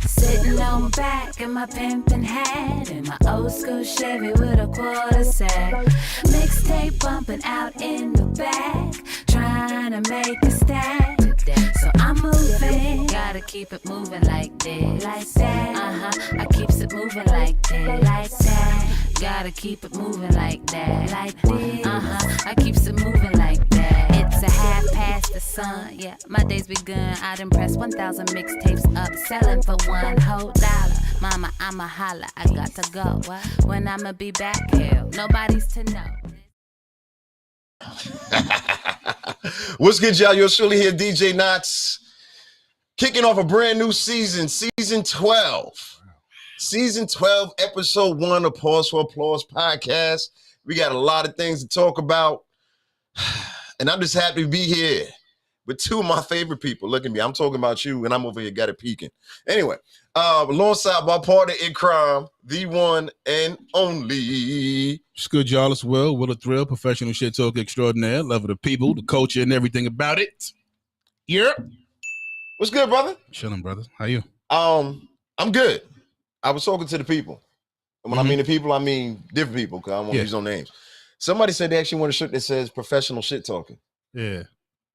Sitting on back in my pimpin' hat and my old school Chevy with a quarter sack. Mixtape bumping out in the back, trying to make a stack. So I'm moving, gotta keep it moving like this, like that. I keeps it moving like this, like that. Gotta keep it moving like that, like this. I keeps it moving like that. It's a half past the sun, yeah. My day's begun. I done pressed 1,000 mixtapes up, selling for $1 whole. Mama, I'ma holla, I got to go. When I'ma be back, hell, nobody's to know. What's good, y'all? You're surely here, DJ Knots. Kicking off a brand new season, season 12. Season 12, episode 1 of Pause for Applause podcast. We got a lot of things to talk about. And I'm just happy to be here with two of my favorite people. Look at me. I'm talking about you, and I'm over here got it peeking. Anyway, alongside my partner in crime, the one and only. It's good, y'all, as well. Will a Thrill, professional shit talker extraordinaire. Love of the people, the culture, and everything about it. Yeah. What's good, brother? Chilling, brother. How you? I'm good. I was talking to the people. And when I mean the people, I mean different people, because I don't want to use no names. Somebody said they actually want a shirt that says professional shit talking. Yeah.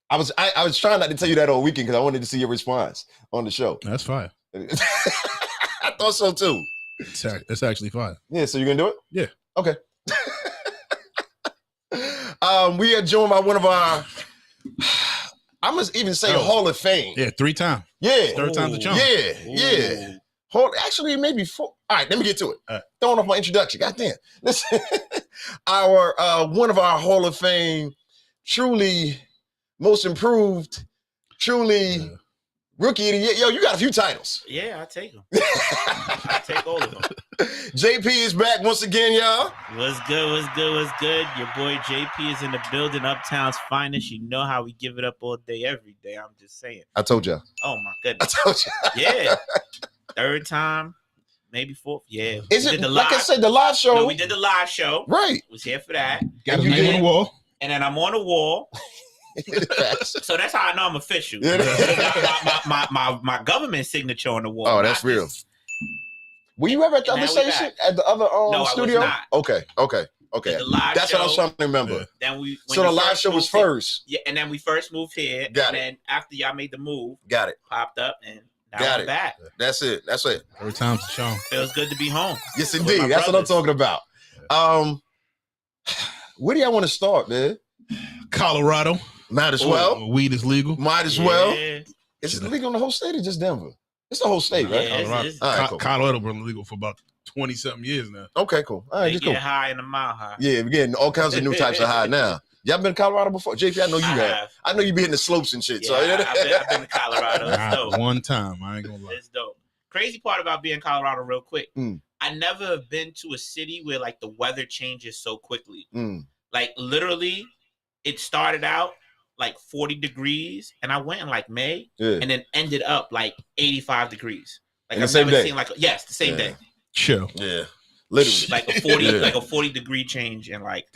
I was trying not to tell you that all weekend because I wanted to see your response on the show. That's fine. I thought so too. That's actually fine. Yeah, so you're gonna do it? Yeah. Okay. We are joined by one of our, I must even say Hall of Fame. Yeah, 3 times. Yeah. Third time's the charm. Yeah. Actually, maybe 4. All right, let me get to it. Throwing off my introduction. Goddamn. Listen, one of our Hall of Fame, truly most improved, truly rookie of the year. Yo, you got a few titles. Yeah, I take them. I take all of them. JP is back once again, y'all. What's good? Your boy JP is in the building, Uptown's finest. You know how we give it up all day, every day. I'm just saying. I told y'all. Oh, my goodness. I told you. Yeah. 3rd time, maybe 4th. Yeah. Is it, like I said, the live show? No, we did the live show. Right. Was here for that. Got to be on the wall. And then I'm on the wall. So that's how I know I'm official. My government signature on the wall. Oh, that's real. Were you ever at the other station? At the other studio? I was not. Okay. That's what I was trying to remember. Yeah. Then so the live show was first. Yeah, and then we first moved here. Then after y'all made the move, popped up, and now I'm back. That's it. 3rd time's the charm. Feels good to be home. Yes, indeed. That's what I'm talking about. Where do y'all want to start, man? Colorado. Might as well. Weed is legal. Might as well. Is it legal in the whole state or just Denver? It's the whole state, right? Colorado. All right, cool. Colorado been legal for about 20-something years now. Okay, cool. All right, They just get cool. high and a mile high. Yeah, we're getting all kinds of new types of high now. Y'all been to Colorado before? JP, I know you have. I know you be hitting the slopes and shit. Yeah, so I've been to Colorado. It's dope. One time. I ain't gonna lie. It's dope. Crazy part about being in Colorado, real quick. I never have been to a city where like the weather changes so quickly. Like literally, it started out like 40 degrees, and I went in like May, and then ended up like 85 degrees. Like I've never seen like the same day. Chill. Yeah. Literally. Like a 40, like a 40-degree change in like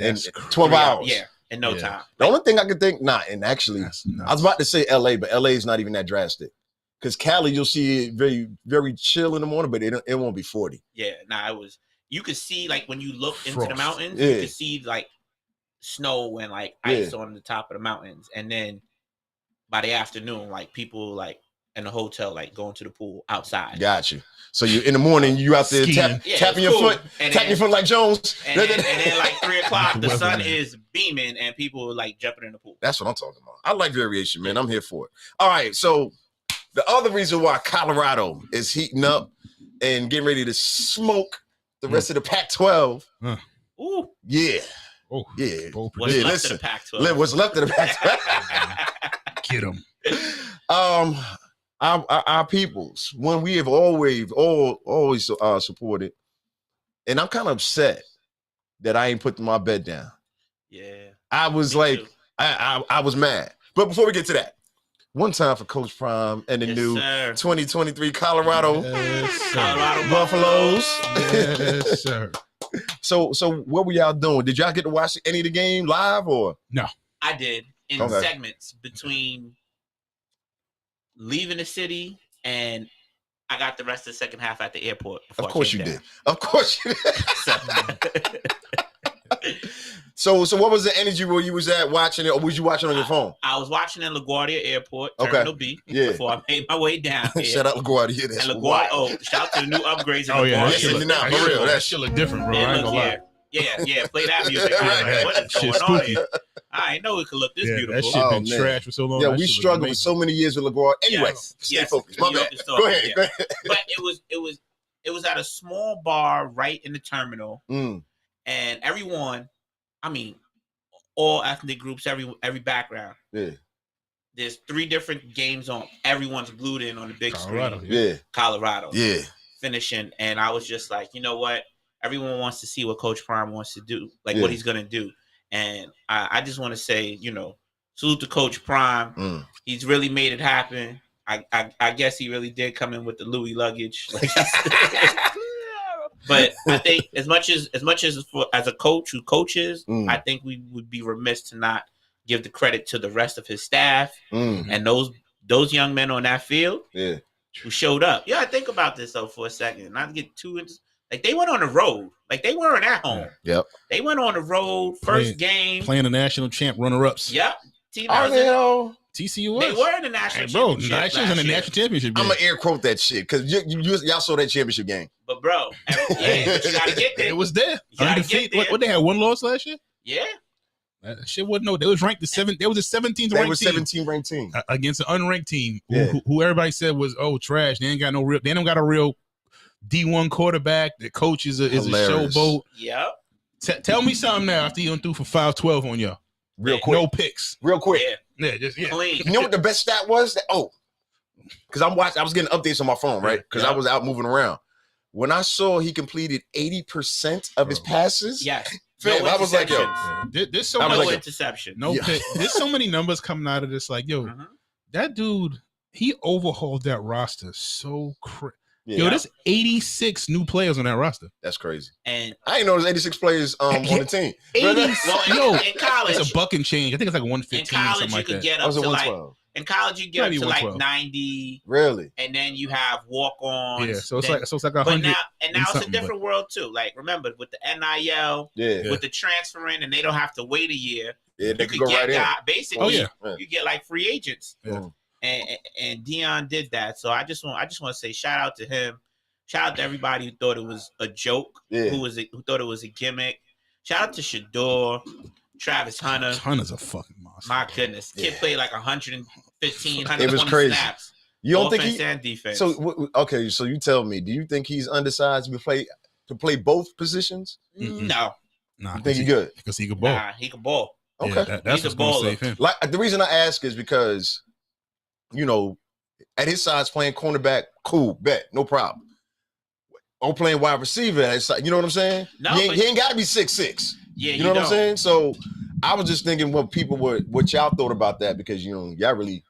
12 hours. Yeah, in no time. The only thing I could think, and actually, I was about to say LA, but LA is not even that drastic. Because Cali, you'll see it very, very chill in the morning, but it won't be 40. Yeah, it was. You could see like when you look into the mountains, you could see like snow and like ice on the top of the mountains, and then by the afternoon, like people like in the hotel, like going to the pool outside. Got you. So you in the morning, you out there tapping your foot, tapping your foot like Jones. And then like 3 o'clock, the sun is beaming and people like jumping in the pool. That's what I'm talking about. I like variation, man. I'm here for it. All right. So the other reason why Colorado is heating up and getting ready to smoke the rest of the Pac-12. Ooh. Yeah. Oh, yeah. What's left of the Pac-12? What's left of the Pac-12? Get them. Our peoples, when we have always supported, and I'm kind of upset that I ain't putting my bed down. I was Me like, too. I was mad. But before we get to that, one time for Coach Prime and the Yes, new sir. 2023 Colorado Yes, sir. Colorado Buffaloes. Yes, sir. So what were y'all doing? Did y'all get to watch any of the game live or? I did in Okay. segments between leaving the city and I got the rest of the second half at the airport. Of course you did. Of course you did. So, So what was the energy where you was at watching it, or was you watching on your phone? I was watching in LaGuardia Airport, Okay. Terminal B, Yeah. before I made my way down here. Shout out LaGuardia. And That's LaGuardia, wild. shout out to the new upgrades in Oh yeah, LaGuardia. that shit look, Nah, for real, that shit look different, bro. I ain't gonna lie. Yeah, play that music. Yeah, I was right. like, what is Shit going on spooky. here? I didn't know it could look this Yeah, beautiful. that shit Oh, been man. trash for so long. Yeah, That we shit look struggled with amazing. so many years with LaGuardia. Anyway, stay focused. My New York bad. is still Go up, ahead. yeah. Go ahead. But it was at a small bar right in the terminal, Mm, and everyone, I mean, all ethnic groups, every background. yeah, There's 3 different games on. Everyone's glued in on the big Colorado, screen. yeah, Colorado. yeah. Finishing, and I was just like, you know what? Everyone wants to see what Coach Prime wants to do, like Yeah. what he's gonna do. And I just want to say, salute to Coach Prime. Mm. He's really made it happen. I guess he really did come in with the Louis luggage. But I think as much as as a coach who coaches, Mm. I think we would be remiss to not give the credit to the rest of his staff Mm, and those young men on that field yeah. who showed up. Yeah, think about this though for a second. Not to get too into, like, they went on the road. Like, they weren't at home. Yep. They went on the road, first game. Playing the national champ runner-ups. Yep. Team Are they though? TCU was. they were in the national Hey, bro, championship. nationals in last the year. national championship I'm game. gonna air quote that shit because y'all saw that championship game. But bro, yeah, you gotta get there. It was there. You gotta Undefeated. get there. What they had, one loss last year? Yeah. That shit wasn't no. They was ranked They was a 17th They ranked were team 17 ranked team. against an unranked team Yeah. who everybody said was trash. They ain't got no real. They don't got a real D1 quarterback. The coach is a Hilarious. showboat. Yep. Tell me something now after you done threw for 512 on y'all. Real Yeah. quick. No picks. Real quick. Yeah. Yeah. Clean. You know what the best stat was? Because I was getting updates on my phone, right? Because I was out moving around. When I saw he completed 80% of his passes, Yes. fam, I was like, yo, interceptions. There's so I was much. No like, interception. No Yeah. pick. There's so many numbers coming out of this. Like, yo, Mhm. that dude, he overhauled that roster so yeah, Yo, there's 86 new players on that roster. that's crazy. And I didn't know there's 86 players on the team. 80. well, Yo, in college, it's a buck and change. I think it's like 115 in college something you like could that. get I up was to at like 112. in college you get Maybe up to like 112. 90, Really? and then you have walk-ons. Yeah, so it's then- like but 100. now it's a something, different world too. Like, remember, with the NIL, Yeah. with the transferring, and they don't have to wait a year. Yeah, they You could could go right get in. basically. Oh, yeah. You get like free agents, Yeah. and Dion did that. So I just want to say shout out to him. Shout out to everybody who thought it was a joke, Yeah. who thought it was a gimmick. Shout out to Shador, Travis Hunter. Hunter's a fucking monster. My goodness, kid Yeah. played like 115, It 120 was crazy. snaps. You don't offense think he? and defense. So okay, so you tell me, do you think he's undersized to play both positions? Mm-mm. No, Nah, You think he good? because he could ball. nah, he can ball. Okay. Yeah, that's He's what's a going to baller. save him. Like the reason I ask is because, at his size playing cornerback, cool, bet, no problem. On playing wide receiver, it's like, you know what I'm saying? No, he but- ain't got to be 6'6". Yeah, You know what I'm saying? So I was just thinking what y'all thought about that because y'all really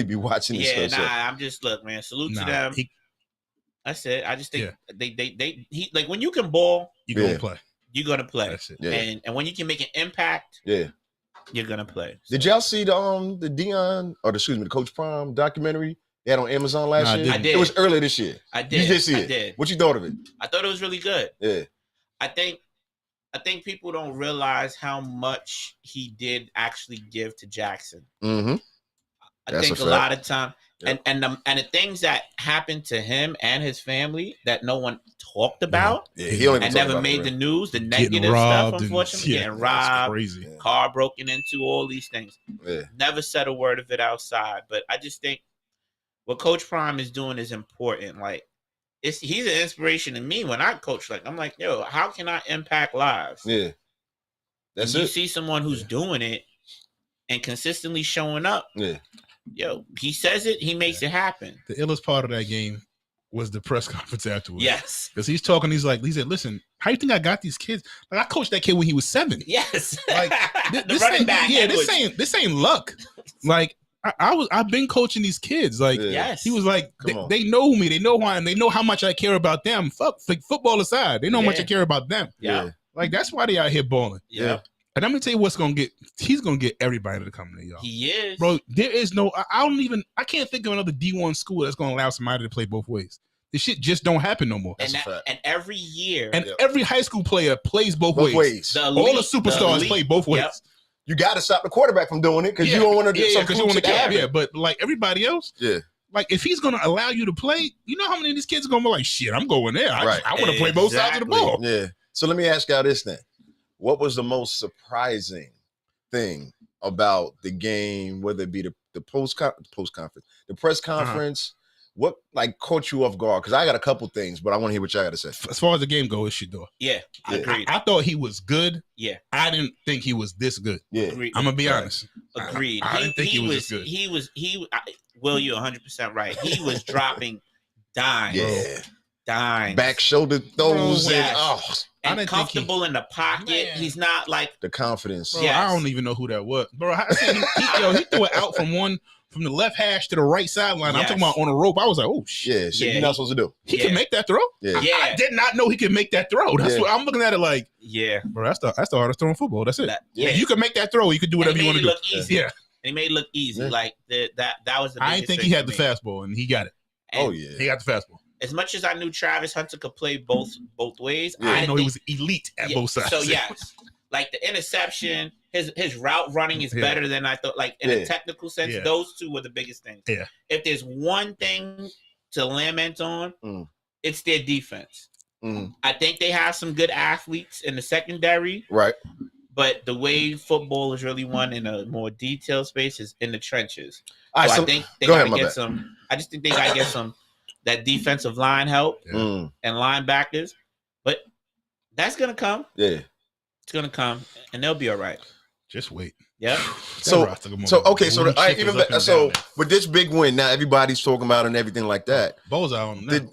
be watching this Yeah, stuff. nah. So. I'm just look, man. Salute to Nah, them. he, That's it. I just think Yeah. he like when you can ball, you going Yeah. to play. you're gonna play, That's it. Yeah. and when you can make an impact, Yeah. you're gonna play. Did y'all see the Dion the Coach Prime documentary they had on Amazon last Nah, I year? didn't. I did. It was earlier this year. I did. You did see I it. did. What you thought of it? I thought it was really good. Yeah. I think people don't realize how much he did actually give to Jackson. Mm-hmm. I That's think a a fact. lot of time, Yep. and the things that happened to him and his family that no one talked about Yeah, he only and never made the news, the Getting negative robbed. stuff, unfortunately, getting that's robbed, crazy. Yeah. car broken into, all these things. Yeah. Never said a word of it outside. But I just think what Coach Prime is doing is important. Like, he's an inspiration to me when I coach. Like, I'm like, yo, how can I impact lives? Yeah. That's and you it. see someone who's doing it and consistently showing up. Yeah. Yo, he says it, he makes it happen. The illest part of that game was the press conference afterwards. Yes. Because he's talking, he said, listen, how you think I got these kids? Like, I coached that kid when he was 7. Yes. Like, the running back. Yeah, this ain't luck. Like, I've been coaching these kids. Like, yes. He was like, they know me, they know who I am, they know how much I care about them. Fuck, like, football aside, they know how much I care about them. Yeah. Like, that's why they out here balling. Yeah. And I'm gonna tell you he's gonna get everybody to come there, y'all. He is. Bro, there is no, I can't think of another D1 school that's gonna allow somebody to play both ways. This shit just don't happen no more. And every year. And every high school player plays both ways. All the superstars play both ways. Yep. You got to stop the quarterback from doing it because you don't want to do something. You want to cap. Yeah, but like everybody else, like if he's gonna allow you to play, you know how many of these kids are gonna be like, shit, I'm going there. I want to play both sides of the ball. Yeah. So let me ask y'all this then: what was the most surprising thing about the game, whether it be the post conference, the press conference? What like caught you off guard? Because I got a couple things, but I want to hear what y'all got to say. As far as the game goes, it's Shador. Yeah, I agree. I thought he was good. Yeah, I didn't think he was this good. Yeah, agreed. I'm gonna be honest. Agreed. I didn't think he was this good. Will, you're 100% right. He was dropping dimes. Yeah, dimes. Back shoulder throws. Yes. And and comfortable in the pocket. Man. He's not like the confidence. Bro, I don't even know who that was, bro. He threw it out from the left hash to the right sideline. I'm talking about on a rope. I was like, oh shit. Yeah, you're not supposed to do. He can make that throw. Yeah. I did not know he could make that throw. That's what I'm looking at it like. Yeah, bro. That's the hardest throw in football. That's it. If you can make that throw, you can do whatever you want to do. Easy. Yeah. And he made it look easy. Like that was the I didn't think he had the fastball, and he got it. And he got the fastball. As much as I knew Travis Hunter could play both ways, I didn't know he was elite at both sides. So yes, like the interception, his route running is better than I thought. Like in a technical sense, those two were the biggest things. Yeah. If there's one thing to lament on, it's their defense. I think they have some good athletes in the secondary. Right. But the way football is really won in a more detailed space is in the trenches. All right, so I think they got to get some. I just think they got to get some that defensive line help and linebackers. But that's gonna come. Yeah, it's gonna come, and they'll be all right. Just wait. Yeah. So with this big win, now everybody's talking about it and everything like that. Bo's out on them.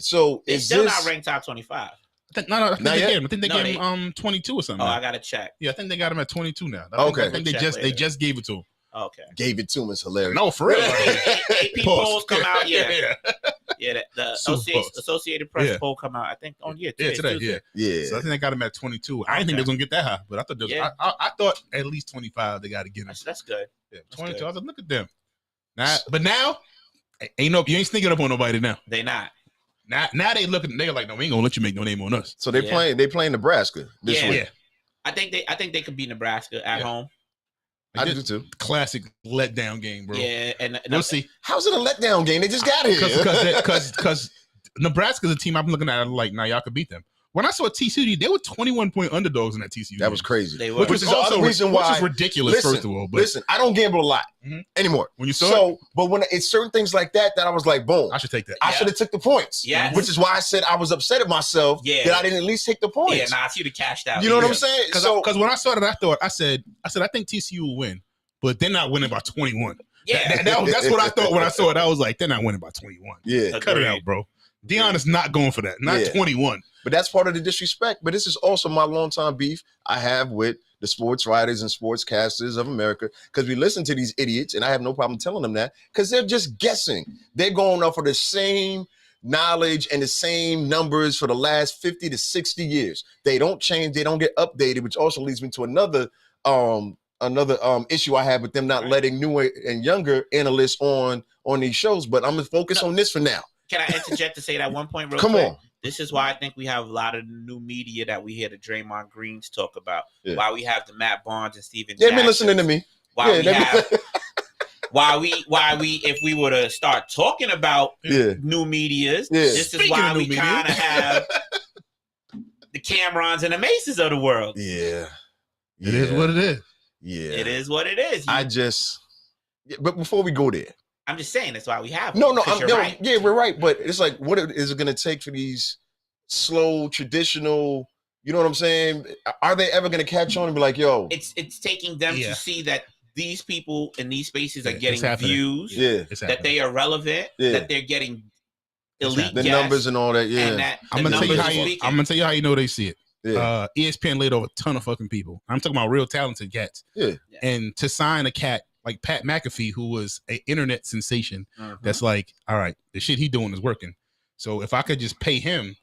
So they're still not ranked top 25. I think they gave him 22 or something. Oh, I gotta check. Yeah, I think they got him at 22 now. I think they just gave it to him. Okay. Gave it to him is hilarious. No, for real. AP polls come out. Yeah. The Associated Press poll come out. I think on today. Yeah. So I think they got him at 22. I didn't think they was gonna get that high, but I thought I thought at least 25 they got to get him. That's good. Yeah, 22. I was like, look at them. Now, you ain't sneaking up on nobody now. They not. Now they're like, no, we ain't gonna let you make no name on us. So they playing Nebraska this week. Yeah. I think they could beat Nebraska at home. I do too. Classic letdown game, bro. Yeah, and we'll see. How's it a letdown game? They just got here. Because Nebraska's a team I'm looking at like, now y'all could beat them. When I saw TCU, they were 21-point underdogs in that TCU. That was crazy. They were. Which is the other reason why. Which is ridiculous, first of all. But listen, I don't gamble a lot anymore. When you saw it? But when it's certain things like that I was like, boom. I should take that. I should have took the points. Yeah. Which is why I said I was upset at myself that I didn't at least take the points. Yeah, I see the cash out. You know what I'm saying? Because when I saw that, I said, I think TCU will win, but they're not winning by 21. Yeah. That's what I thought when I saw it. I was like, they're not winning by 21. Yeah. Cut it out, bro. Deion is not going for that. Not 21. But that's part of the disrespect. But this is also my longtime beef I have with the sports writers and sportscasters of America, because we listen to these idiots, and I have no problem telling them that, because they're just guessing. They're going off of the same knowledge and the same numbers for the last 50 to 60 years. They don't change. They don't get updated, which also leads me to another issue I have with them not letting newer and younger analysts on these shows. But I'm going to focus on this for now. Can I interject to say that one point real quick? Come on. This is why I think we have a lot of new media that we hear the Draymond Greens talk about. Yeah. Why we have the Matt Barnes and Steven Jackson. They've been listening to me. Why we if we were to start talking about new medias, this is why we kind of have the Camerons and the Maces of the world. Yeah. It is what it is. Yeah. It is what it is. But before we go there, I'm just saying that's why we have them. Right. Yeah, we're right. But it's like, what is it going to take for these slow, traditional, you know what I'm saying? Are they ever going to catch on and be like, yo? It's taking them to see that these people in these spaces are getting views, that they are relevant, that they're getting elite the guests, numbers and all that. Yeah, I'm gonna tell you how you know they see it. Yeah. ESPN laid over a ton of fucking people. I'm talking about real talented cats. Yeah. And to sign a cat like Pat McAfee, who was an internet sensation, that's like, all right, the shit he doing is working. So if I could just pay him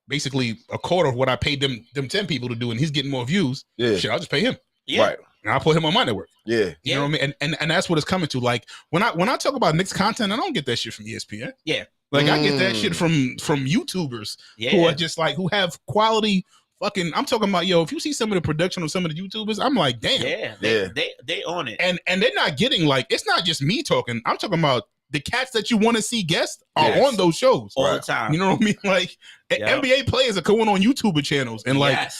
basically a quarter of what I paid them 10 people to do, and he's getting more views, shit, I'll just pay him. Yeah. Right. And I'll put him on my network. Yeah. You know what I mean? And that's what it's coming to. Like when I talk about Knicks content, I don't get that shit from ESPN. Yeah. Like I get that shit from YouTubers who are just like, who have quality fucking. I'm talking about, yo, if you see some of the production of some of the YouTubers, I'm like, damn. They own it. And they're not getting like, it's not just me talking. I'm talking about the cats that you want to see guests are on those shows all the time. You know what I mean? Like NBA players are going on YouTuber channels and like,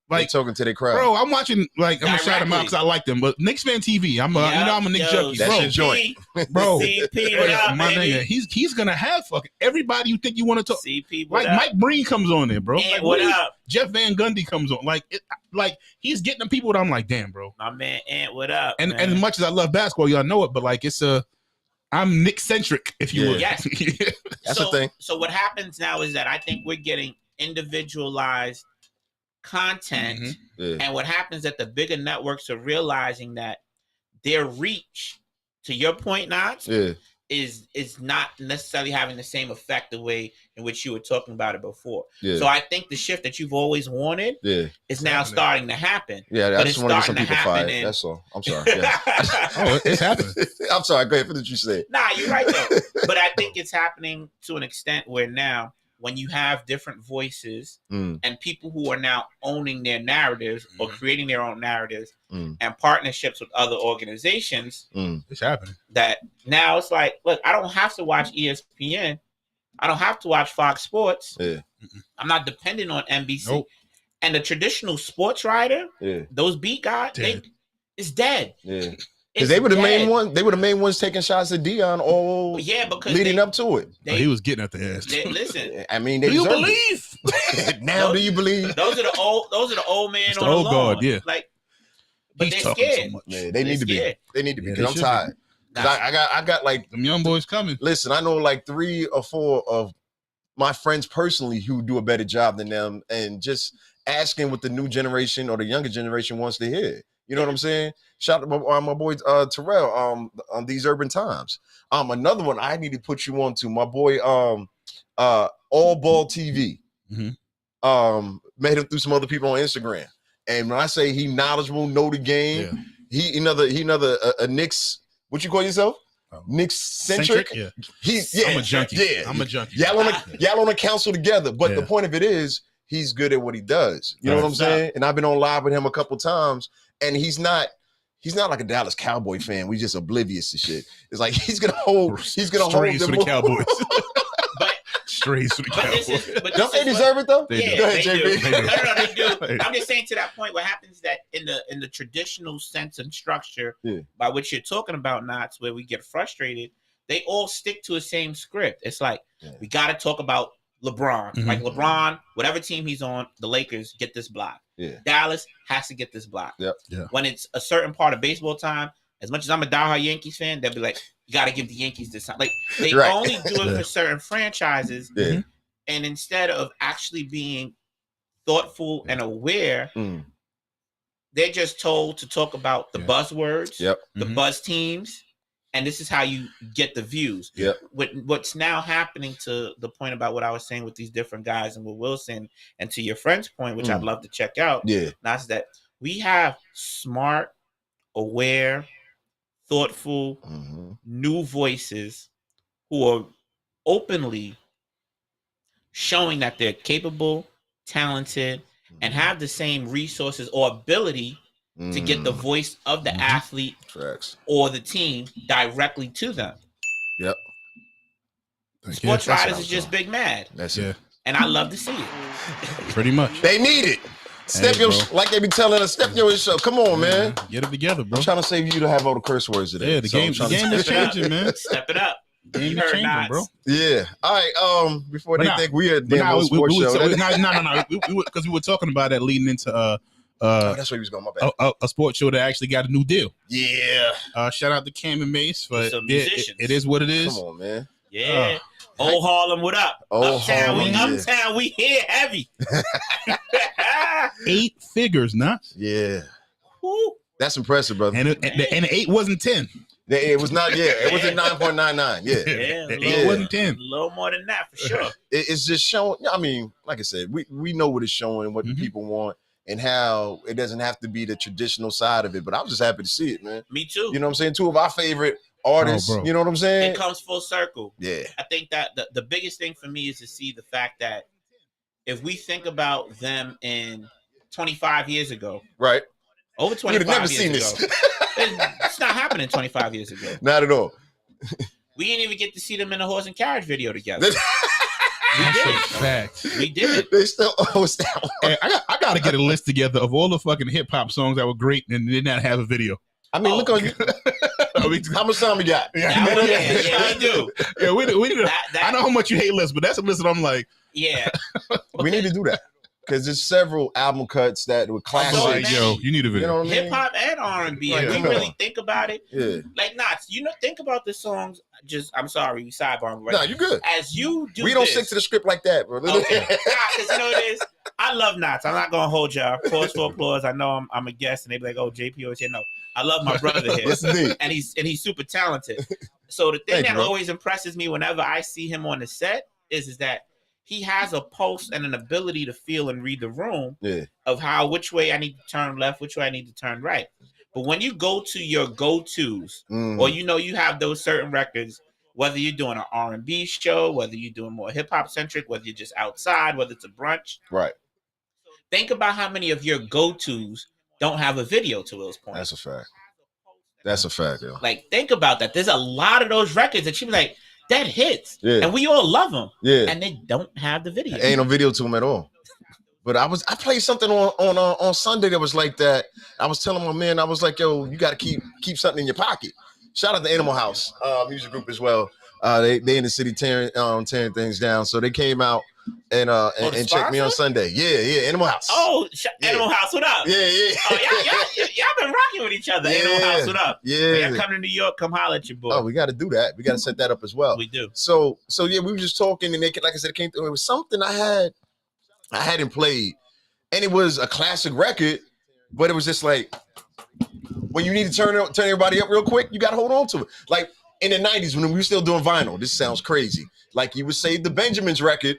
like talking to their crowd. Bro, I'm watching, like, I'm gonna shout them out because I like them, but Knicks Fan TV, I'm a Knicks junkie. That's your joint. Bro, CP, what up, my baby? nigga, he's gonna have fucking everybody you think you want to talk. CP, like up? Mike Breen comes on there, bro. Man, like, what up? Jeff Van Gundy comes on. Like he's getting the people that I'm like, damn, bro. My man Ant, what up? And as much as I love basketball, y'all know it, but like I'm Knicks centric, if you will. Yes. That's the thing. So what happens now is that I think we're getting individualized content, and what happens is that the bigger networks are realizing that their reach, to your point, Knox, is not necessarily having the same effect the way in which you were talking about it before. So I think the shift that you've always wanted is now starting to happen. Yeah, I just want to get some people fired. That's all. I'm sorry. Yeah. Oh, it's happening. I'm sorry. Go ahead. Finish what you said. Nah, you're right though. But I think it's happening to an extent where now, when you have different voices and people who are now owning their narratives or creating their own narratives and partnerships with other organizations, it's happening. That now it's like, look, I don't have to watch ESPN. I don't have to watch Fox Sports. I'm not dependent on NBC. And the traditional sports writer, those beat guys, it's dead. Because they were the main one. They were the main ones taking shots at Dion all because leading up to it. He was getting at the ass. Listen, I mean, do you believe? Now, do you believe? Those are the old men on the old lawn. guard, yeah. Like, but he's they're scared. So much. Yeah, they need to be. They need to be. Yeah, Because I'm tired. Because I got like them young boys coming. Listen, I know like 3 or 4 of my friends personally who do a better job than them, and just asking what the new generation or the younger generation wants to hear. You know what I'm saying? Shout out to my boy Terrell on These Urban Times. Another one I need to put you on to, my boy All Ball TV. Met him through some other people on Instagram. And when I say he knowledgeable, know the game, he another Knicks, what you call yourself? Knicks centric? Yeah. I'm a junkie. Yeah. I'm a junkie. Y'all on a council together. But the point of it is, he's good at what he does. You know what I'm saying? And I've been on live with him a couple times, and he's not like a Dallas Cowboy fan. We just oblivious to shit. It's like he's gonna hold strays them for the Cowboys. Strays for the Cowboys. Don't they deserve it though? They do. Go ahead, JB. No, they do. I'm just saying, to that point, what happens is that in the traditional sense and structure by which you're talking about, Knots, where we get frustrated, they all stick to the same script. It's like we got to talk about LeBron. Like LeBron, whatever team he's on, the Lakers get this block. Dallas has to get this block. When it's a certain part of baseball time, as much as I'm a diehard Yankees fan, they'll be like, you got to give the Yankees this time. Like, they only do it for certain franchises. And instead of actually being thoughtful and aware, they're just told to talk about the buzzwords, the buzz teams, and this is how you get the views. What's now happening, to the point about what I was saying with these different guys and with Wilson, and to your friend's point, which I'd love to check out, that's that we have smart, aware, thoughtful, new voices who are openly showing that they're capable, talented, and have the same resources or ability to get the voice of the athlete or the team directly to them. Sports writers is just big mad. That's it. And I love to see it. Pretty much. They need it. Step your, like they be telling us, step your show. Come on, man. Get it together, bro. I'm trying to save you to have all the curse words today. Yeah, the game is changing, man. Step it up. Game is changing, bro. Yeah. All right. Before they think we're a damn sports show. No. Because we were talking about that leading into that's where he was going. My bad. A sports show that actually got a new deal. Yeah. Shout out to Cam and Mace, but Some musicians. it is what it is. Come on, man. Yeah. Old Harlem, what up? Old Uptown, Harlem, Uptown, we here heavy. 8 figures, nuts. Yeah. Woo. That's impressive, brother. And the 8 wasn't 10. It was not, it was at 9.99. Yeah. Yeah, The 8 wasn't 10. A little more than that for sure. It's just showing, I mean, like I said, we know what it's showing, what the people want, and how it doesn't have to be the traditional side of it. But I was just happy to see it, man. Me too. You know what I'm saying? 2 of our favorite artists, you know what I'm saying? It comes full circle. Yeah. I think that the biggest thing for me is to see the fact that if we think about them in 25 years ago, right? Over 25 never years seen ago, this. it's not happening 25 years ago. Not at all. We didn't even get to see them in a horse and carriage video together. That's a fact. We did it. They still host that one. Hey, I got to get a list together of all the fucking hip hop songs that were great and did not have a video. I mean, look on you. How much time we got? Yeah, I do. Yeah, we need I know how much you hate lists, but that's a list that I'm like, yeah. We need to do that because there's several album cuts that were classic. like, yo, you need a video. You know what I mean? Hip hop and R&B. Like, If we really think about it, Yeah. like Knots, think about the songs. I'm sorry, we sidebar. Right? No, you good. As you do, We don't this, stick to the script like that, bro. Okay. Because you know what it is. I love Knots. I'm not gonna hold y'all. Pause for applause. I know I'm a guest, and they be like, "Oh, JP always here." No, I love my brother here. Yes, indeed. And he's super talented. So the thing Thank that you, bro. always impresses me whenever I see him on the set is that he has a pulse and an ability to feel and read the room of which way I need to turn left, which way I need to turn right. But when you go to your go-tos, or you have those certain records, whether you're doing an R&B show, whether you're doing more hip-hop centric, whether you're just outside, whether it's a brunch. Right. Think about how many of your go-tos don't have a video to those points. That's a fact. That's a fact, yo. Like, think about that. There's a lot of those records that you be like, that hits. Yeah. And we all love them. Yeah. And they don't have the video. Ain't no video to them at all. But I played something on Sunday that was like that. I was telling my man, I was like, yo, you got to keep something in your pocket. Shout out to Animal House music group as well. They in the city tearing things down. So they came out and checked me on Sunday. Yeah, Animal House. Oh, Animal House, what up? Yeah. Oh, y'all been rocking with each other. Yeah. Animal House, what up? Yeah. When y'all come to New York, come holler at your boy. Oh, we got to do that. We got to set that up as well. We do. So yeah, we were just talking, and like I said, it came through. It was something I hadn't played, and it was a classic record, but it was just like when you need to turn everybody up real quick, you got to hold on to it. Like in the 90s when we were still doing vinyl, this sounds crazy. Like you would save the Benjamins record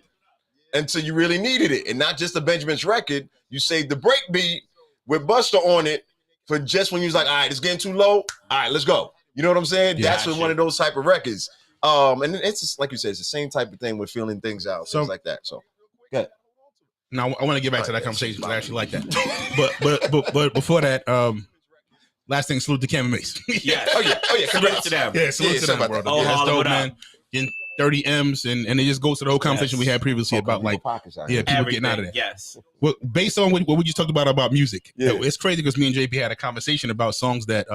until you really needed it, and not just the Benjamins record. You saved the breakbeat with Buster on it for just when you was like, all right, it's getting too low. All right, let's go. You know what I'm saying? Yeah, That's one of those type of records. And it's just, like you said, it's the same type of thing with feeling things out, things like that. So, good. Now I want to get back to that conversation because I actually like that. but before that, last thing, salute to Cam and Mace. Yeah. Oh yeah. Salute to them. Yeah, salute to them, bro. Oh, That's dope, what up? man. Getting 30 M's and it just goes to the whole conversation we had previously about like people getting out of there. Yes. Well, based on what we just talked about music, it's crazy because me and JP had a conversation about songs that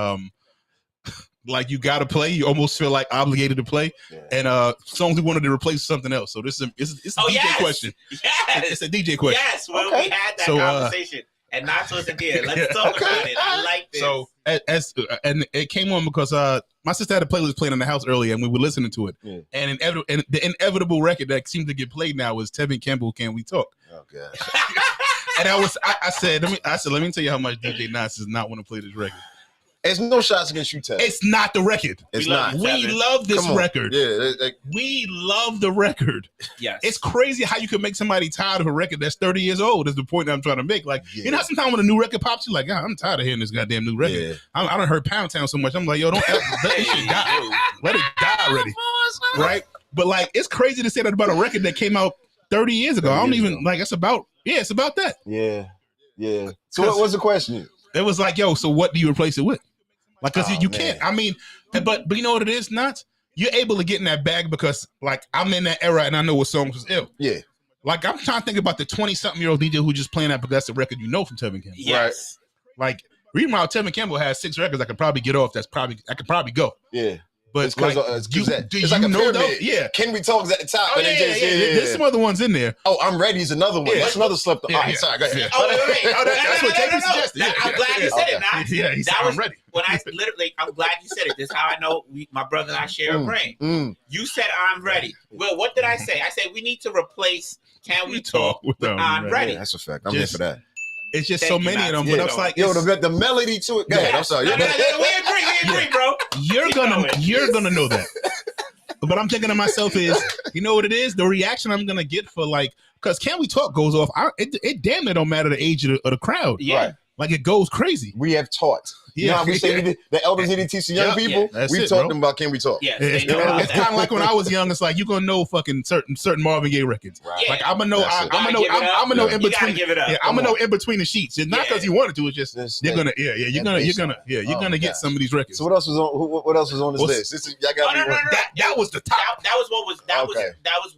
like you gotta play, you almost feel like obligated to play, and songs we wanted to replace with something else. So this is it's a DJ question. Yes, it's a DJ question. Yes, well, we had that conversation, and not wasn't here. Let's talk about it. I like this. So and it came on because my sister had a playlist playing in the house earlier, and we were listening to it. Yeah. And the inevitable record that seems to get played now is Tevin Campbell, Can We Talk? Oh god. And I said, let me tell you how much DJ Nas does not want to play this record. There's no shots against you, Ted. It's not the record. It's not. We love this record. Yeah, we love the record. Yes. It's crazy how you can make somebody tired of a record that's 30 years old. Is the point that I'm trying to make. Like, you know, sometimes when a new record pops, you're like, God, I'm tired of hearing this goddamn new record. Yeah. I don't heard Pound Town so much. I'm like, yo, don't let this shit die. Let it die already. Right? But like, it's crazy to say that about a record that came out 30 years ago. I don't even like. It's about that. Yeah. So what was the question? It was like, yo, so what do you replace it with? Like, because you can't. I mean, but you know what it is, Not? You're able to get in that bag because, like, I'm in that era and I know what songs was ill. Yeah. Like, I'm trying to think about the 20-something-year-old DJ who just playing that because that's the record you know from Tevin Campbell. Yes. Right. Like, meanwhile, Tevin Campbell has 6 records I could probably get off. I could probably go. Yeah. But It's because do it's like a you know pyramid. though? Yeah. Can we talk's at the top? Oh, and yeah, then yeah. There's some other ones in there. Oh, I'm ready is another one. Yeah. That's another slip. Yeah, All right, yeah. sorry. Go ahead. Yeah. Oh, wait. Oh, that's what JP suggested. Now, Yeah, I'm glad you said it. Now, Yeah, he said, that was I'm ready. when I literally. I'm glad you said it. This is how I know my brother and I share a brain. You said I'm ready. Well, what did I say? I said we need to replace Can We Talk with I'm ready. Yeah, that's a fact. I'm here for that. It's just Thank so you, many of them. Matt. But I was like, Yo, the melody to it. Go ahead. I'm sorry. We agree, bro. You're gonna know that. But what I'm thinking to myself is, you know what it is? The reaction I'm gonna get for like, because Can We Talk goes off. It damn near don't matter the age of the crowd. Yeah. Right. Like it goes crazy. We have taught. You know how we say the elders need to teach the young people? We taught them about Can We Talk. Yeah, it's kind of like when I was young. It's like you're gonna know fucking certain Marvin Gaye records. Right. Yeah. Like I'm gonna know. I'm gonna know in You gotta between. give it up. Yeah, I'm gonna know in between the sheets. It's not because you wanted to. It's just you're gonna. Yeah, you're gonna get some of these records. So what else was on? What else was on this list? This is, y'all got me. That was the top. That was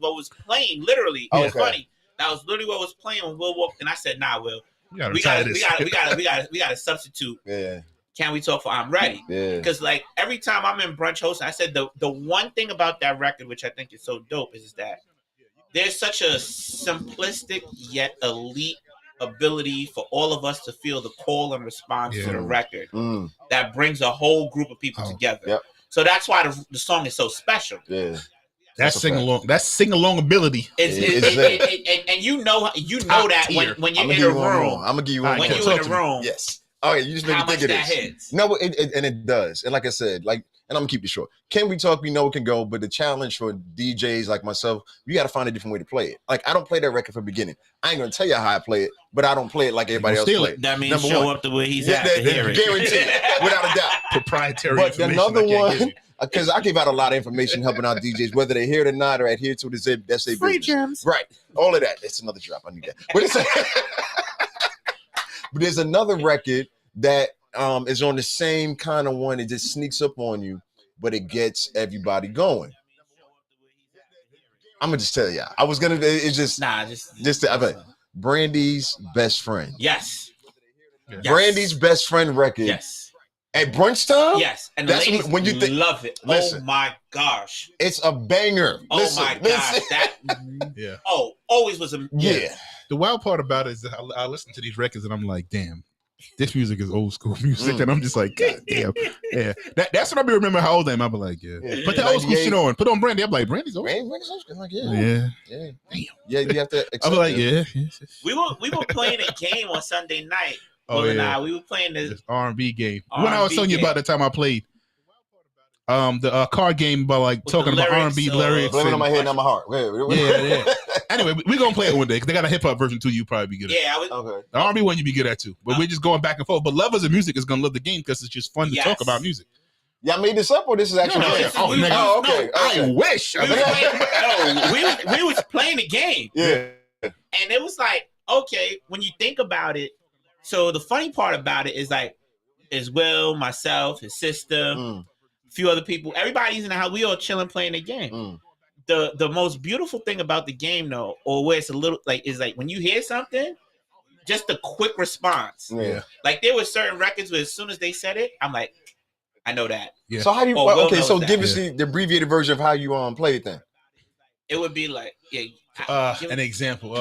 what was playing. Literally, it's funny. That was literally what was playing when Will walked, and I said, "Nah, Will, we gotta substitute. Yeah. Can We Talk for I'm Ready?" Yeah. Because like every time I'm in brunch hosting, I said the one thing about that record, which I think is so dope, is that there's such a simplistic yet elite ability for all of us to feel the call and response to the record that brings a whole group of people together. Yep. So that's why the song is so special. Yeah. That's sing along. That's sing along ability. And you know that when you're in a room. I'm gonna give you one. When you're in a room. Yes. Oh yeah, you just make me think of this. Hits. No, and it does. And like I said, and I'm gonna keep it short. Can We Talk? We know it can go, but the challenge for DJs like myself, you got to find a different way to play it. Like I don't play that record from the beginning. I ain't gonna tell you how I play it, but I don't play it like everybody else play it. That means show up the way he's at to hear it. Guaranteed, without a doubt. Proprietary But information. another one, because I give out a lot of information helping out DJs, whether they hear it or not or adhere to it, that's their Free business. gems. Right. All of that. It's another drop. I need that. But there's another record that is on the same kind of one. It just sneaks up on you, but it gets everybody going. I'm gonna just tell you. I was gonna. It's just Brandy's Best Friend. Yes. Brandy's Best Friend record. Yes. At brunch time. Yes. And the ladies when you love it. Listen, oh my gosh. It's a banger. Oh my gosh. That. Oh, always was a. Yeah. The wild part about it is that I listen to these records and I'm like, damn. This music is old school music, and I'm just like, God damn, yeah. That's what I be remember how old I am. I be like, yeah. Put the old school shit on. Put on Brandy. I'm like, Brandy's old. Brandy's old school. I'm like, yeah. Damn. Yeah, you have to. I'm like, yeah. We were playing a game on Sunday night. Oh yeah. We were playing this R&B game. When I was telling you about the time I played, the card game about like with talking about R&B lyrics. Blaming on my head, not my heart. Yeah. Anyway, we're gonna play it one day because they got a hip hop version too. You probably be good at. Yeah, okay. The R&B one you be good at too. But we're just going back and forth. But lovers of music is gonna love the game because it's just fun to talk about music. Y'all made this up or this is actually okay. I wish. We was playing the game. Yeah. And it was like, okay, when you think about it, so the funny part about it is like, is Will, myself, his sister, a few other people, everybody's in the house, we all chilling playing the game. The most beautiful thing about the game though, or where it's a little like, is like when you hear something, just a quick response. Yeah. Like there were certain records where as soon as they said it, I'm like, I know that. Yeah. So how do you, so give us the abbreviated version of how you play it then. It would be like, an example.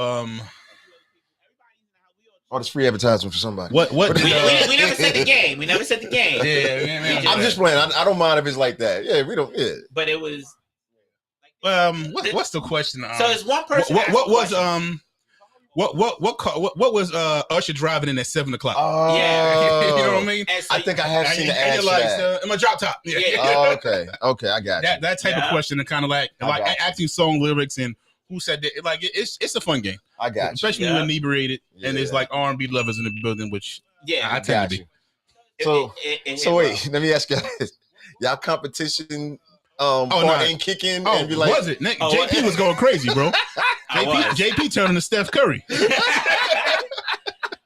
All this free advertisement for somebody. What? We never said the game. Yeah. I'm just playing. I don't mind if it's like that. Yeah, we don't. Yeah. But it was. What's the question? So it's one person. What was Usher driving in at 7:00? Yeah, you know what I mean. So I think I have seen the ad for that. Am I drop top? Yeah. Oh, okay, I got you. That type of question, and kind of like asking song lyrics and who said that. Like it's a fun game. I got you. Especially when you're inebriated and there's like R&B lovers in the building, which I tend to be. So wait, let me ask you this: y'all competition ain't kicking and be like, was it? JP was going crazy, bro. JP turning to Steph Curry.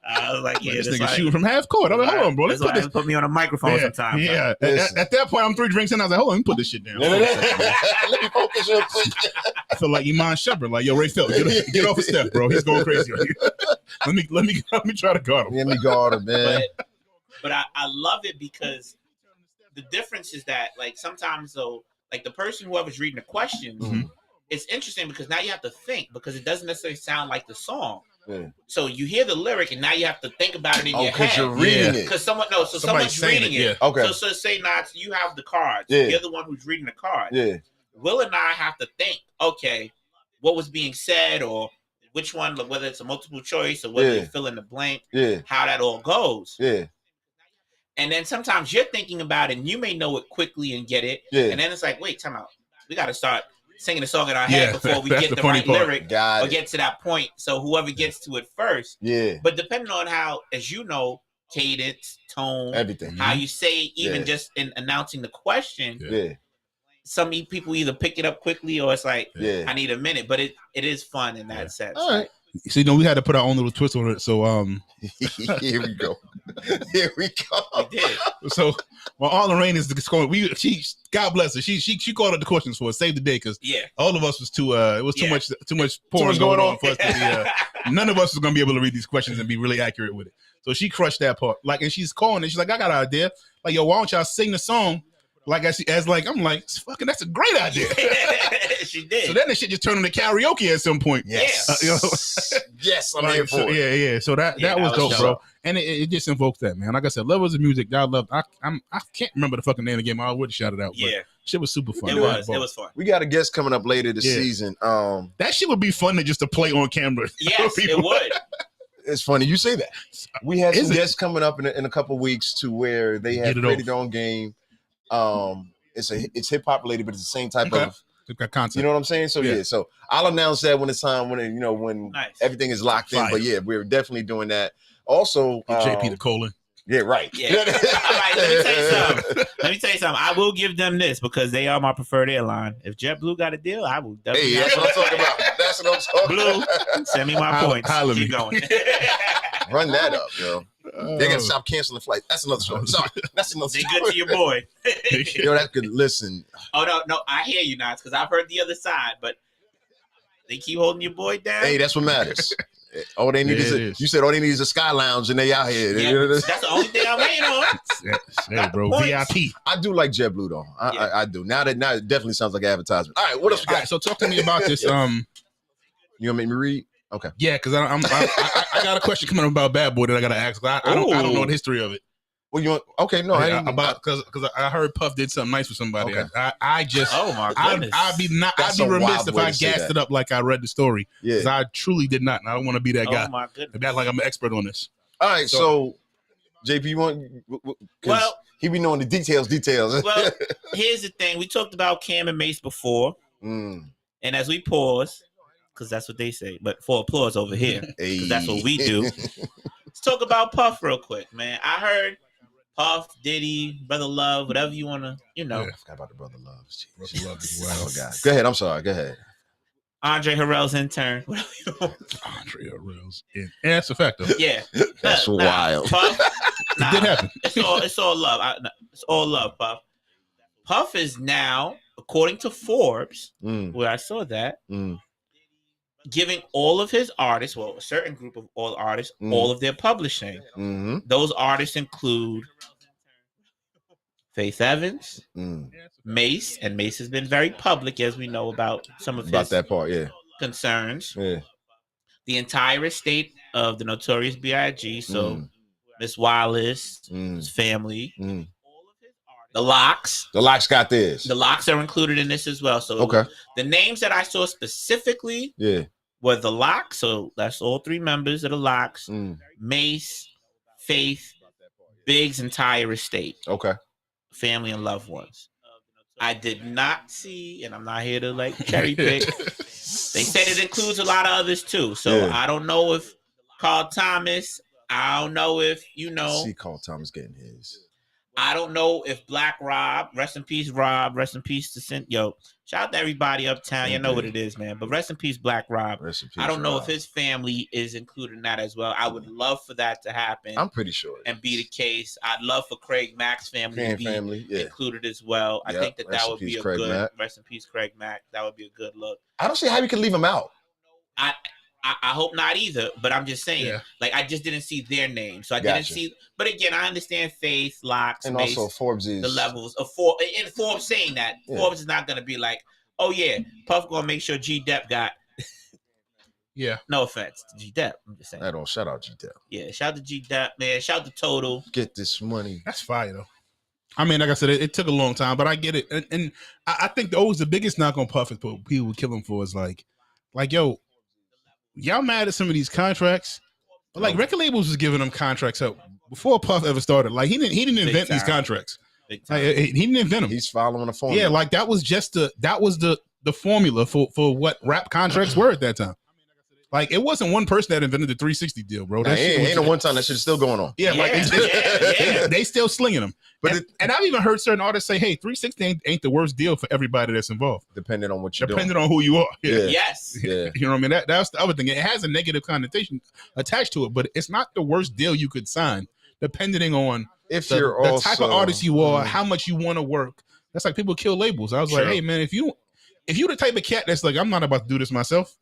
I was like, this nigga shooting from half court. I'm like, hold on, bro. Let's put me on a microphone sometime. Yeah. At that point, I'm 3 drinks in. I was like, hold on, let me put this shit down. Let me focus real quick. I feel like Iman Shumpert, like, yo, Ray Phillips, get off of Steph, bro. He's going crazy right here. Let me try to guard him. Let me guard him, man. But I love it because the difference is that like sometimes though, like the person whoever's reading the questions, it's interesting because now you have to think because it doesn't necessarily sound like the song. Yeah. So you hear the lyric and now you have to think about it in your head. Because you're reading it. Because someone's reading it. Yeah. Okay. So say Knots, you have the cards. Yeah. You're the one who's reading the cards. Yeah. Will and I have to think, okay, what was being said or which one, whether it's a multiple choice or whether you fill in the blank, how that all goes. Yeah. And then sometimes you're thinking about it and you may know it quickly and get it. Yeah. And then it's like, wait, time out. We got to start singing the song in our head before we get the right lyric or get to that point. So whoever gets to it first. Yeah. But depending on how, as you know, cadence, tone, everything, how you say, even just in announcing the question. Yeah. Some people either pick it up quickly or it's like, I need a minute. But it is fun in that sense. All right. So, we had to put our own little twist on it. So, here we go. Here we go. We did. So, all Lorraine is going. God bless her. She called up the questions for us, saved the day because all of us was too. It was too much porn going on for us to be. None of us was gonna be able to read these questions and be really accurate with it. So she crushed that part. Like, and she's calling and she's like, I got an idea. Like, yo, why don't y'all sing the song? Like I'm like, fucking, that's a great idea. She did. So then the shit just turned into karaoke at some point. Yes. Yes, I'm here for it. Yeah. So that was dope, bro. And it just invokes that, man. Like I said, levels of music that I love. I can't remember the fucking name of the game. I would shout it out. But shit was super fun. It was fun. We got a guest coming up later this season. That shit would be fun to play on camera. Yes, it would. It's funny you say that. We have some guests coming up in a couple weeks to where they have created their own game. It's hip hop related, but it's the same type of concept. You know what I'm saying? So so I'll announce that when it's time, when everything is locked in. But we're definitely doing that. Also, JP the colon. Yeah, right. Yeah. All right, let me tell you something. I will give them this because they are my preferred airline. If JetBlue got a deal, I will definitely. Hey, that's what I'm talking about. That's what I'm talking about. Blue, send me my points. Keep going. Run that up, yo. They gotta stop canceling flights. That's another story. Sorry, that's another story. They good to your boy. Yo, that could listen. Oh no, I hear you now because I've heard the other side, but they keep holding your boy down. Hey, that's what matters. All they need you said all they need is a sky lounge and they out here. Yeah, that's the only thing I'm waiting on. Hey, bro, points. VIP. I do like JetBlue though. I do. Now it definitely sounds like advertisement. All right, what else we got? Right, so talk to me about this. You gonna make me read? Okay. Yeah, because I got a question coming up about Bad Boy that I gotta ask. I don't know the history of it. Well, because I heard Puff did something nice for somebody. Okay. I just oh my goodness. I'd be remiss if I gassed it up like I read the story. Yeah, because I truly did not, and I don't want to be that guy. Oh my goodness. That's like I'm an expert on this. All right, so JP, you want? Well, he be knowing the details. Well, here's the thing: we talked about Cam and Mace before, and as we pause, because that's what they say, but for applause over here, because that's what we do. Let's talk about Puff real quick, man. I heard. Puff, Diddy, Brother Love, whatever you want to, I forgot about the Brother Loves. Brother Love is wild. Oh, God. Go ahead. I'm sorry. Go ahead. Andre Harrell's intern. Andre Harrell's intern. Yeah, that's a fact, though. Yeah. That's wild. Puff, it did happen. It's all love. It's all love, Puff. Puff is now, according to Forbes, where I saw that, giving all of his artists, well, a certain group of all artists, all of their publishing. Mm-hmm. Those artists include Faith Evans, Mace, and Mace has been very public, as we know about some of his that part, concerns. Yeah. The entire estate of the Notorious B.I.G., so Miss Wallace, his family, the Locks. The Locks got this. The Locks are included in this as well. So the names that I saw specifically were the Locks. So that's all three members of the Locks. Mace, Faith, Big's entire estate. Okay. Family and loved ones. I did not see, and I'm not here to like cherry pick. They said it includes a lot of others too. So I don't know if Carl Thomas, I don't know if, see Carl Thomas getting his. I don't know if Black Rob, rest in peace, Rob, rest in peace to shout out to everybody uptown. You know what it is, man. But rest in peace, Black Rob. Rest in peace, I don't know if his family is included in that as well. I would love for that to happen. I'm pretty sure. And be the case. I'd love for Craig Mack's family to be included as well. I think that would be a good, rest in peace, Craig Mack. That would be a good look. I don't see how you can leave him out. I hope not either, but I'm just saying, Yeah. like, I just didn't see their name, so I didn't Gotcha. see. But again, I understand Faith, Locks, And Mace, also Forbes the is levels of Forbes. And Forbes saying that Forbes is not going to be like, oh yeah, Puff gonna make sure G Dep got. Yeah. No offense to G Dep, I'm just saying. I don't shout out G Dep. Yeah, shout out to G Dep, man. Shout out to Total. Get this money. That's fire though. I mean, like I said, it took a long time, but I get it. And I think always the biggest knock on Puff is people would kill him for is like, yo, y'all mad at some of these contracts? But like record labels was giving them contracts up before Puff ever started. Like he didn't invent these contracts. Big time. Like, he didn't invent them. He's following the formula. Yeah, like that was the formula for what rap contracts were at that time. Like it wasn't one person that invented the 360 deal, bro. That ain't no one time that shit's still going on. Yeah, like they still slinging them. But and I've even heard certain artists say, "Hey, 360 ain't the worst deal for everybody that's involved, depending on what you're depending on who you are." Yeah. Yes. Yeah. You know what I mean? That's the other thing. It has a negative connotation attached to it, but it's not the worst deal you could sign, depending on if the, you're the also, type of artist you are, how much you want to work. That's like people kill labels. I was like, hey man, if you the type of cat that's like, I'm not about to do this myself,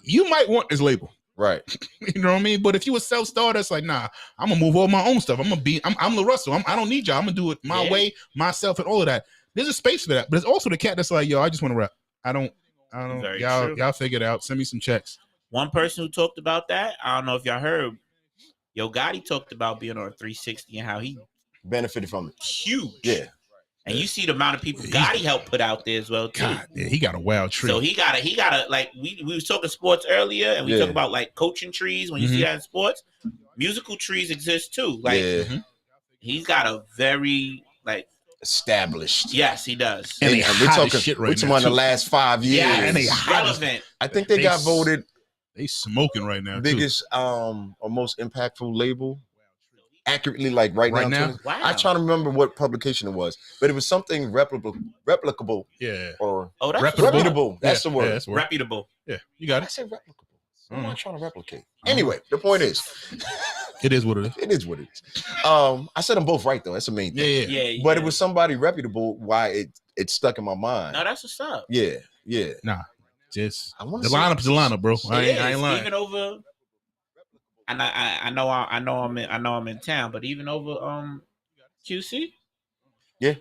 you might want this label. Right. You know what I mean? But if you a self-star, that's like, nah, I'm gonna move all my own stuff. I'm La Russell. I don't need y'all. I'm gonna do it my way, myself, and all of that. There's a space for that. But there's also the cat that's like, yo, I just want to rap. I don't Very y'all true. y'all figure it out. Send me some checks. One person who talked about that, I don't know if y'all heard, Yo Gotti talked about being on 360 and how he benefited from it. Huge. Yeah. And you see the amount of people Gotti helped put out there as well too. God, yeah, he got a wild tree. So he got a like we was talking sports earlier, and we talk about like coaching trees. When you see that in sports, musical trees exist too. Like he's got a very like established. Yes, he does. And we're talking about the last 5 years. Yeah, and they relevant. I think they got voted. They smoking right now. Biggest or most impactful label. Accurately, like right now. Wow. I'm trying to remember what publication it was, but it was something replicable. Yeah. Or that's reputable. That's the word. Yeah, that's the word. Reputable. Yeah, you got I it. say replicable. I'm not trying to replicate. Anyway, the point is, it is what it is. It is what it is. I said them both right though. That's the main thing. Yeah. But it was somebody reputable. Why it stuck in my mind. No, that's what's up. Yeah. Nah, just the lineup is the lineup, bro. I ain't lying. Even over. And I know I'm in town, but even over QC. Yeah.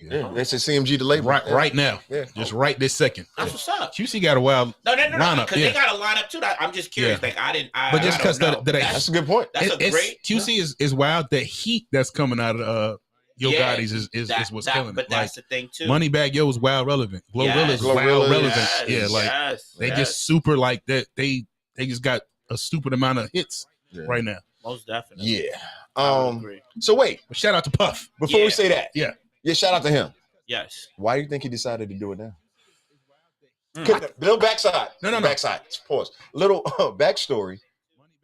That's a CMG the label. Right now. Yeah. Just right this second. That's what's up. QC got a wild lineup. Because they got a lineup too. I'm just curious. Like but just because that's a good point. That's a great QC is wild. The heat that's coming out of Yo Gotti's is what's killing but it. That's the thing too. Moneybag Yo is wild relevant. Glorilla is wild relevant. Yeah, like they just super like that. They just got a stupid amount of hits right now. Most definitely. Yeah. So wait. But shout out to Puff. Before we say that. Yeah. Shout out to him. Yes. Why do you think he decided to do it now? Little backside. No. Backside. Pause. Little backstory.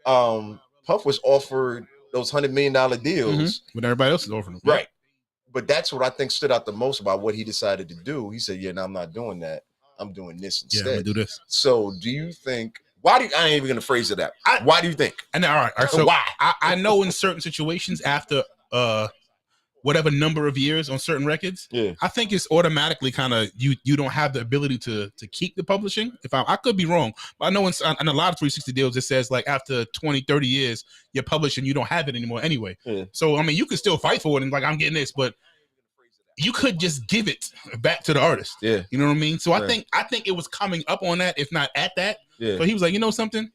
Puff was offered those $100 million deals. When everybody else is offering them. Right. But that's what I think stood out the most about what he decided to do. He said, no, I'm not doing that. I'm doing this instead. Yeah, I'm gonna do this. So do you think I ain't even gonna phrase it that. Why do you think? And all right. So why? I know in certain situations after whatever number of years on certain records, I think it's automatically kind of you don't have the ability to keep the publishing. If I could be wrong, but I know in a lot of 360 deals it says like after 20, 30 years you're publishing, you don't have it anymore anyway. So I mean you could still fight for it and like I'm getting this, but you could just give it back to the artist. Yeah. You know what I mean? So I think it was coming up on that, if not at that. Yeah. So he was like, you know something?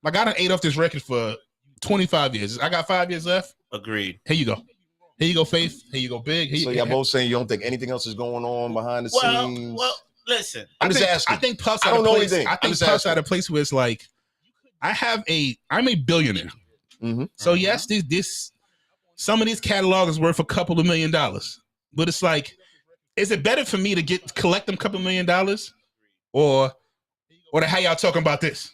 Like I done ate off this record for 25 years. I got 5 years left. Agreed. Here you go. Here you go, Faith. Here you go, Big. So y'all both saying you don't think anything else is going on behind the scenes? Well, listen. I'm just asking. I think Puff's I at don't a know place. anything. I think Puff's at a place where it's like, I'm a billionaire. Mm-hmm. So yes, this some of these catalog is worth a couple of $1 million, but it's like, is it better for me to collect them couple $1 million, or how y'all talking about this?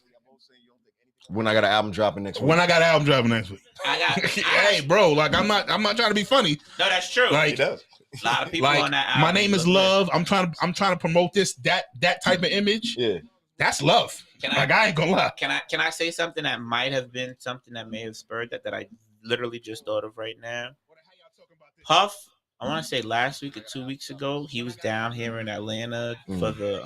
When I got an album dropping next week. Hey, bro, like I'm not trying to be funny. No, that's true. Like, a lot of people like, on that album. My name is Love. I'm trying to promote that type of image. Yeah, that's love. I ain't gonna lie. Can I say something that might have been something that may have spurred that I literally just thought of right now? Puff, I want to say last week or 2 weeks ago, he was down here in Atlanta for the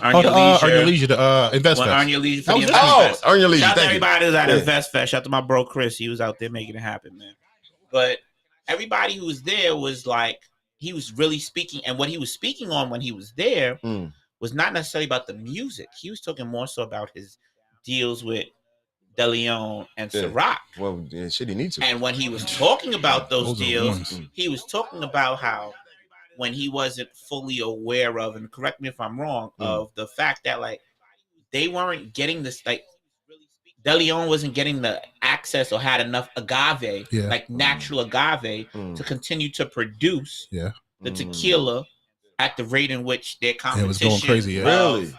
Earn Your Leisure, the Invest Fest. Earn Your Leisure for That the was Invest Oh, Fest. Earn Your Leisure. Shout out to Thank you. everybody who's at Yeah. Invest Fest. Shout out to my bro Chris. He was out there making it happen, man. But everybody who was there was like, he was really speaking, and what he was speaking on when he was there was not necessarily about the music. He was talking more so about his deals with De Leon and Ciroc. Well, yeah, shit, he needs to. And when he was talking about those Those are the deals, ones. he was talking about how when he wasn't fully aware of, and correct me if I'm wrong, of the fact that like they weren't getting this, like De Leon wasn't getting the access or had enough agave, like natural agave, to continue to produce the tequila at the rate in which their competition it was going crazy. Really?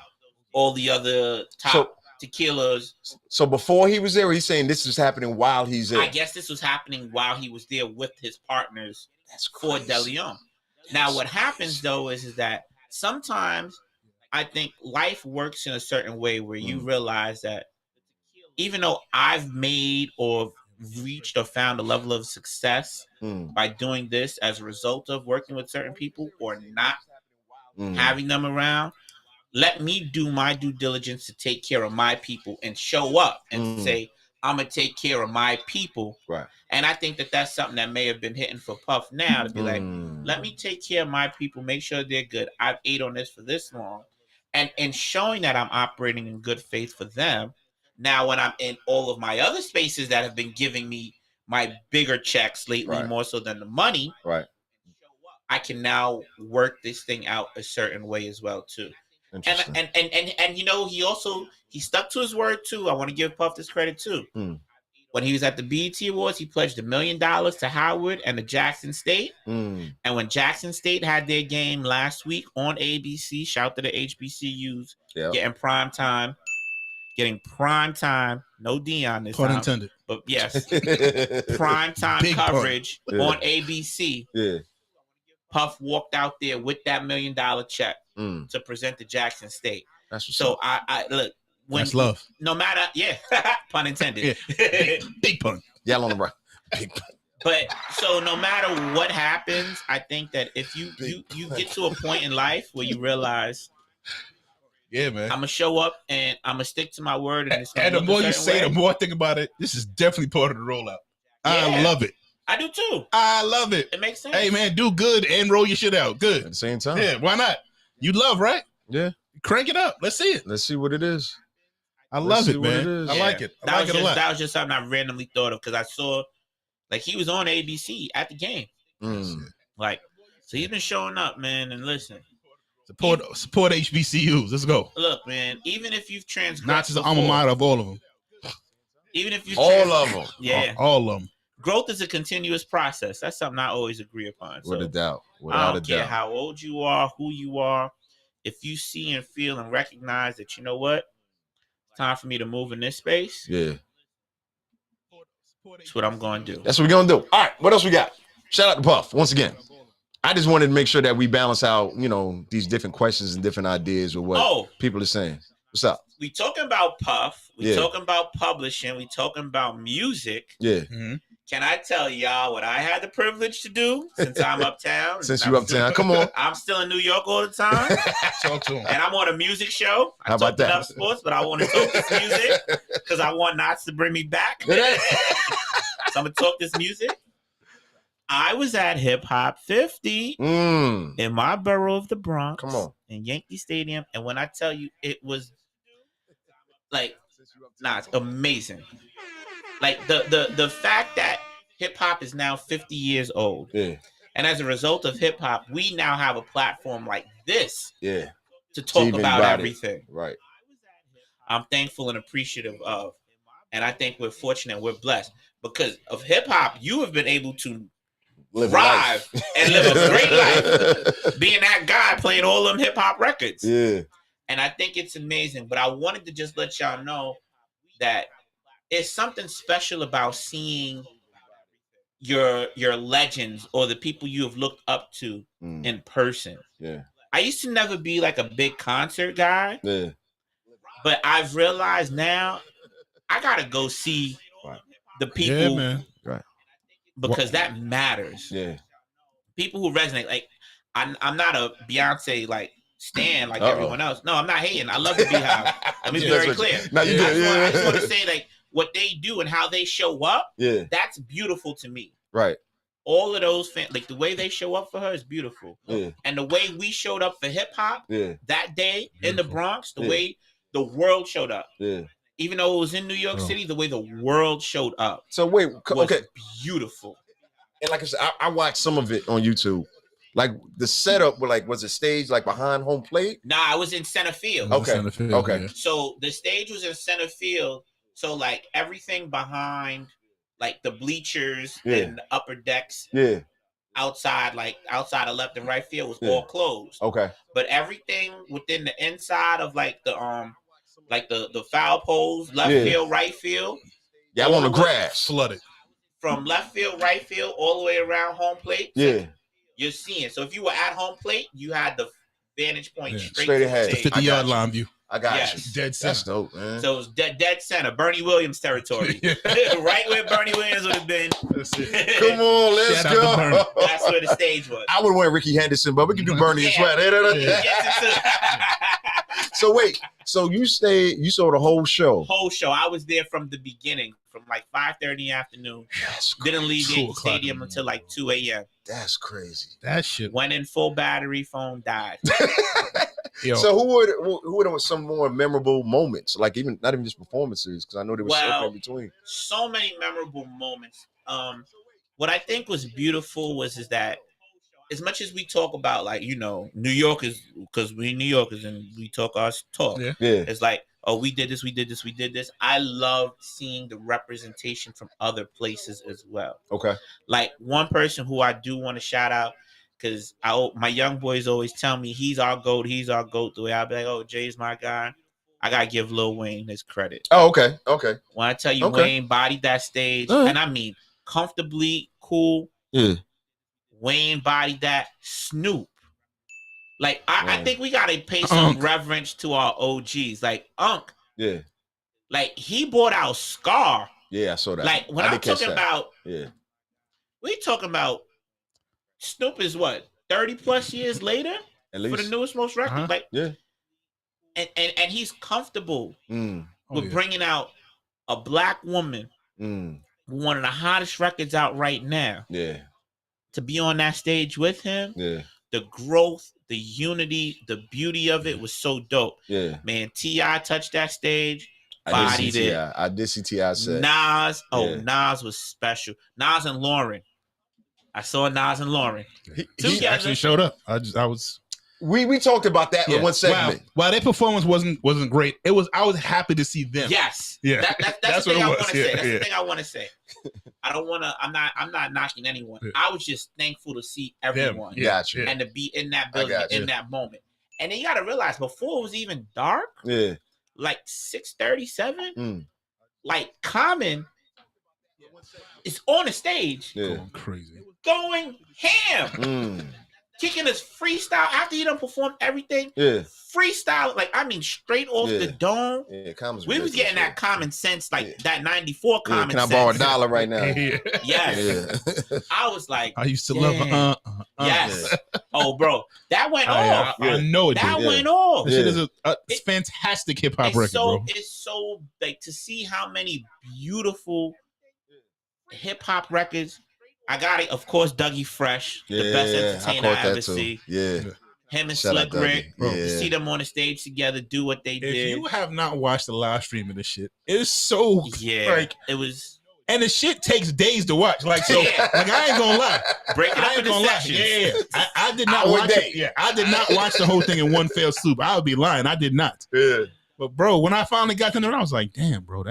All the other top tequilas. So before he was there, he's saying this is happening while he's there. I guess this was happening while he was there with his partners for De Leon. Now, what happens though is that sometimes I think life works in a certain way where you realize that even though I've made or reached or found a level of success by doing this as a result of working with certain people or not having them around, let me do my due diligence to take care of my people and show up and say, I'm going to take care of my people. Right. And I think that that's something that may have been hitting for Puff now to be like, let me take care of my people, make sure they're good. I've ate on this for this long. And showing that I'm operating in good faith for them. Now, when I'm in all of my other spaces that have been giving me my bigger checks lately, more so than the money, I can now work this thing out a certain way as well too. And you know, he stuck to his word too. I want to give Puff this credit too. When he was at the BET Awards, he pledged $1 million to Howard and the Jackson State. And when Jackson State had their game last week on ABC, shout to the HBCUs, getting prime time, no Dion this Pun time, intended. but yes, prime time coverage on ABC. Puff walked out there with that $1 million check to present to Jackson State. That's what's so up. I look. That's love. No matter, pun intended. Big pun. Yell on the right. Big pun. But so no matter what happens, I think that if you get to a point in life where you realize, man, I'm gonna show up and I'm gonna stick to my word. And the more you say, the more I think about it. This is definitely part of the rollout. I love it. I do too. I love it. It makes sense. Hey man, do good and roll your shit out. Good. At the same time. Yeah, why not? You love, right? Yeah. Crank it up. Let's see it. Let's see what it is. I love it, man. I like it. I like it a lot. That was just something I randomly thought of because I saw, like, he was on ABC at the game. Like, so he's been showing up, man. And listen, support HBCUs. Let's go. Look, man. Even if you've transgressed, not just the alma mater of all of them. Even if you all of them, all of them. Growth is a continuous process. That's something I always agree upon. Without a doubt. I don't care how old you are, who you are. If you see and feel and recognize that, you know what, it's time for me to move in this space. Yeah. That's what I'm going to do. That's what we're going to do. All right. What else we got? Shout out to Puff once again. I just wanted to make sure that we balance out, you know, these different questions and different ideas with what people are saying. What's up? We talking about Puff. We talking about publishing. We talking about music. Yeah. Mm-hmm. Can I tell y'all what I had the privilege to do since I'm uptown? Since you uptown, come on. I'm still in New York all the time. Talk to him. And I'm on a music show. How about that? Enough sports, but I want to talk this music because I want Knots to bring me back. So I'm going to talk this music. I was at Hip Hop 50 in my borough of the Bronx. Come on. In Yankee Stadium. And when I tell you, it was like, it's amazing. Like the fact that hip hop is now 50 years old. Yeah. And as a result of hip hop, we now have a platform like this. Yeah. To talk about everything. Right. I'm thankful and appreciative of. And I think we're fortunate, we're blessed. Because of hip hop, you have been able to thrive and live a great life. Being that guy playing all them hip hop records. Yeah. And I think it's amazing. But I wanted to just let y'all know that it's something special about seeing your legends or the people you have looked up to in person. Yeah. I used to never be like a big concert guy. Yeah. But I've realized now I gotta go see the people. Yeah, man. Right. Because that matters. Yeah. People who resonate. Like I'm not a Beyonce like stand like everyone else. No, I'm not hating. I love the Beehive. Let me be very clear. No, you did. I just want to say like what they do and how they show up. Yeah, that's beautiful to me. Right. All of those like the way they show up for her is beautiful. Yeah. And the way we showed up for hip hop that day in the Bronx, the way the world showed up. Yeah. Even though it was in New York City, the way the world showed up. So wait, okay. Beautiful. And like I said, I watched some of it on YouTube. Like the setup was it staged like behind home plate? Nah, I was in center field. Okay. Okay. Yeah. So the stage was in center field. So like everything behind like the bleachers and the upper decks outside of left and right field was all closed. Okay. But everything within the inside of like the foul poles, left field, right field. Yeah, I'm on the grass. Flooded. From left field, right field, all the way around home plate. Yeah. You're seeing. So if you were at home plate, you had the vantage point straight ahead. The 50-yard line view. I got you. Dead center. That's dope, man. So it was dead center, Bernie Williams territory. Right where Bernie Williams would have been. Come on, let's go. That's where the stage was. I would went Ricky Henderson, but we can do Bernie as well. So wait, so you saw the whole show? Whole show. I was there from the beginning, from like 5:30 in the afternoon. Didn't leave the stadium until like 2 a.m. That's crazy. That shit. Went in full battery, phone died. So who were some more memorable moments? Like not even just performances, because I know there was stuff in between. So many memorable moments. What I think was beautiful is that as much as we talk about like, you know, New Yorkers, because we New Yorkers and we talk our talk. Yeah. It's like, oh, we did this. I love seeing the representation from other places as well. Okay. Like one person who I do want to shout out, because my young boys always tell me he's our GOAT. The way I'll be like, oh, Jay's my guy. I got to give Lil Wayne his credit. Oh, okay. Okay. When I tell you Wayne bodied that stage, and I mean comfortably, cool. Yeah. Wayne bodied that. Snoop. Like, I think we got to pay some reverence to our OGs. Like, Unc. Yeah. Like, he bought out Scar. Yeah, I saw that. Like, when I'm talking about, we talking about Snoop is what, 30 plus years later? At least. For the newest, most record? Like, yeah. And he's comfortable with bringing out a black woman, one of the hottest records out right now. Yeah. To be on that stage with him, the growth, the unity, the beauty of it was so dope. Yeah. Man, T.I. touched that stage, bodied it. I did see T.I. set. Nas, Nas was special. Nas and Lauren. I saw Nas and Lauren. He actually showed up. I was. We talked about that in one segment. While their performance wasn't great, I was happy to see them. Yes. Yeah. That's the thing I want to say. That's the thing I want to say. I don't want to. I'm not knocking anyone. Yeah. I was just thankful to see everyone. Gotcha. And to be in that building in that moment. And then you got to realize before it was even dark. Yeah. Like 6:37. Like Common is on the stage. Yeah. Going crazy. Going ham. Kicking his freestyle after he done performed everything. Yeah. Freestyle, like I mean, straight off the dome. Yeah, Common's we was getting that common sense, like that 94 common sense. Can I borrow $1 right now? Yes. Yeah. I was like, I used to love yes. Oh, bro. That went off. I know it did. That went off. This shit is a fantastic hip hop record, bro. It's so like to see how many beautiful hip hop records. I got it, of course, Dougie Fresh, the best entertainer I ever see. Yeah. Him and Slick Rick, to see them on the stage together, do what they did. If you have not watched the live stream of this shit, it's so like it was, and the shit takes days to watch. Like so, like I ain't gonna lie, break it up into sections. Yeah, I did not watch it. Yeah, I did not watch the whole thing in one fell swoop. I would be lying. I did not. Yeah, but bro, when I finally got to there, I was like, damn, bro,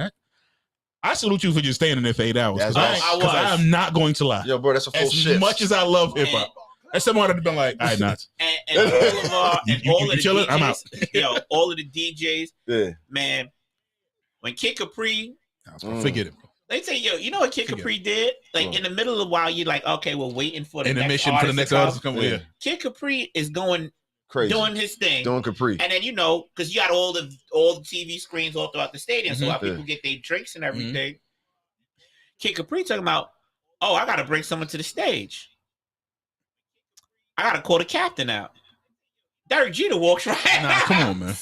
I salute you for just staying in there for 8 hours. Because I am not going to lie. Yo, bro, that's a full shit. As much as I love hip hop, as someone would have been like, all right, nuts. And all of our, and all of the DJs, I'm out. Yo, all of the DJs, man. When Kid Capri, forget it. They say, yo, you know what Kid Capri did? Like in the middle of the while, you're like, okay, we're waiting for the intermission next for the next artist to come. Yeah. Kid Capri is going. Crazy. Doing his thing, doing Capri, and then because you got all the TV screens all throughout the stadium, so how people get their drinks and everything. Kid Capri talking about, oh, I got to bring someone to the stage. I got to call the captain out. Derek Jeter walks right. Nah, come on, man.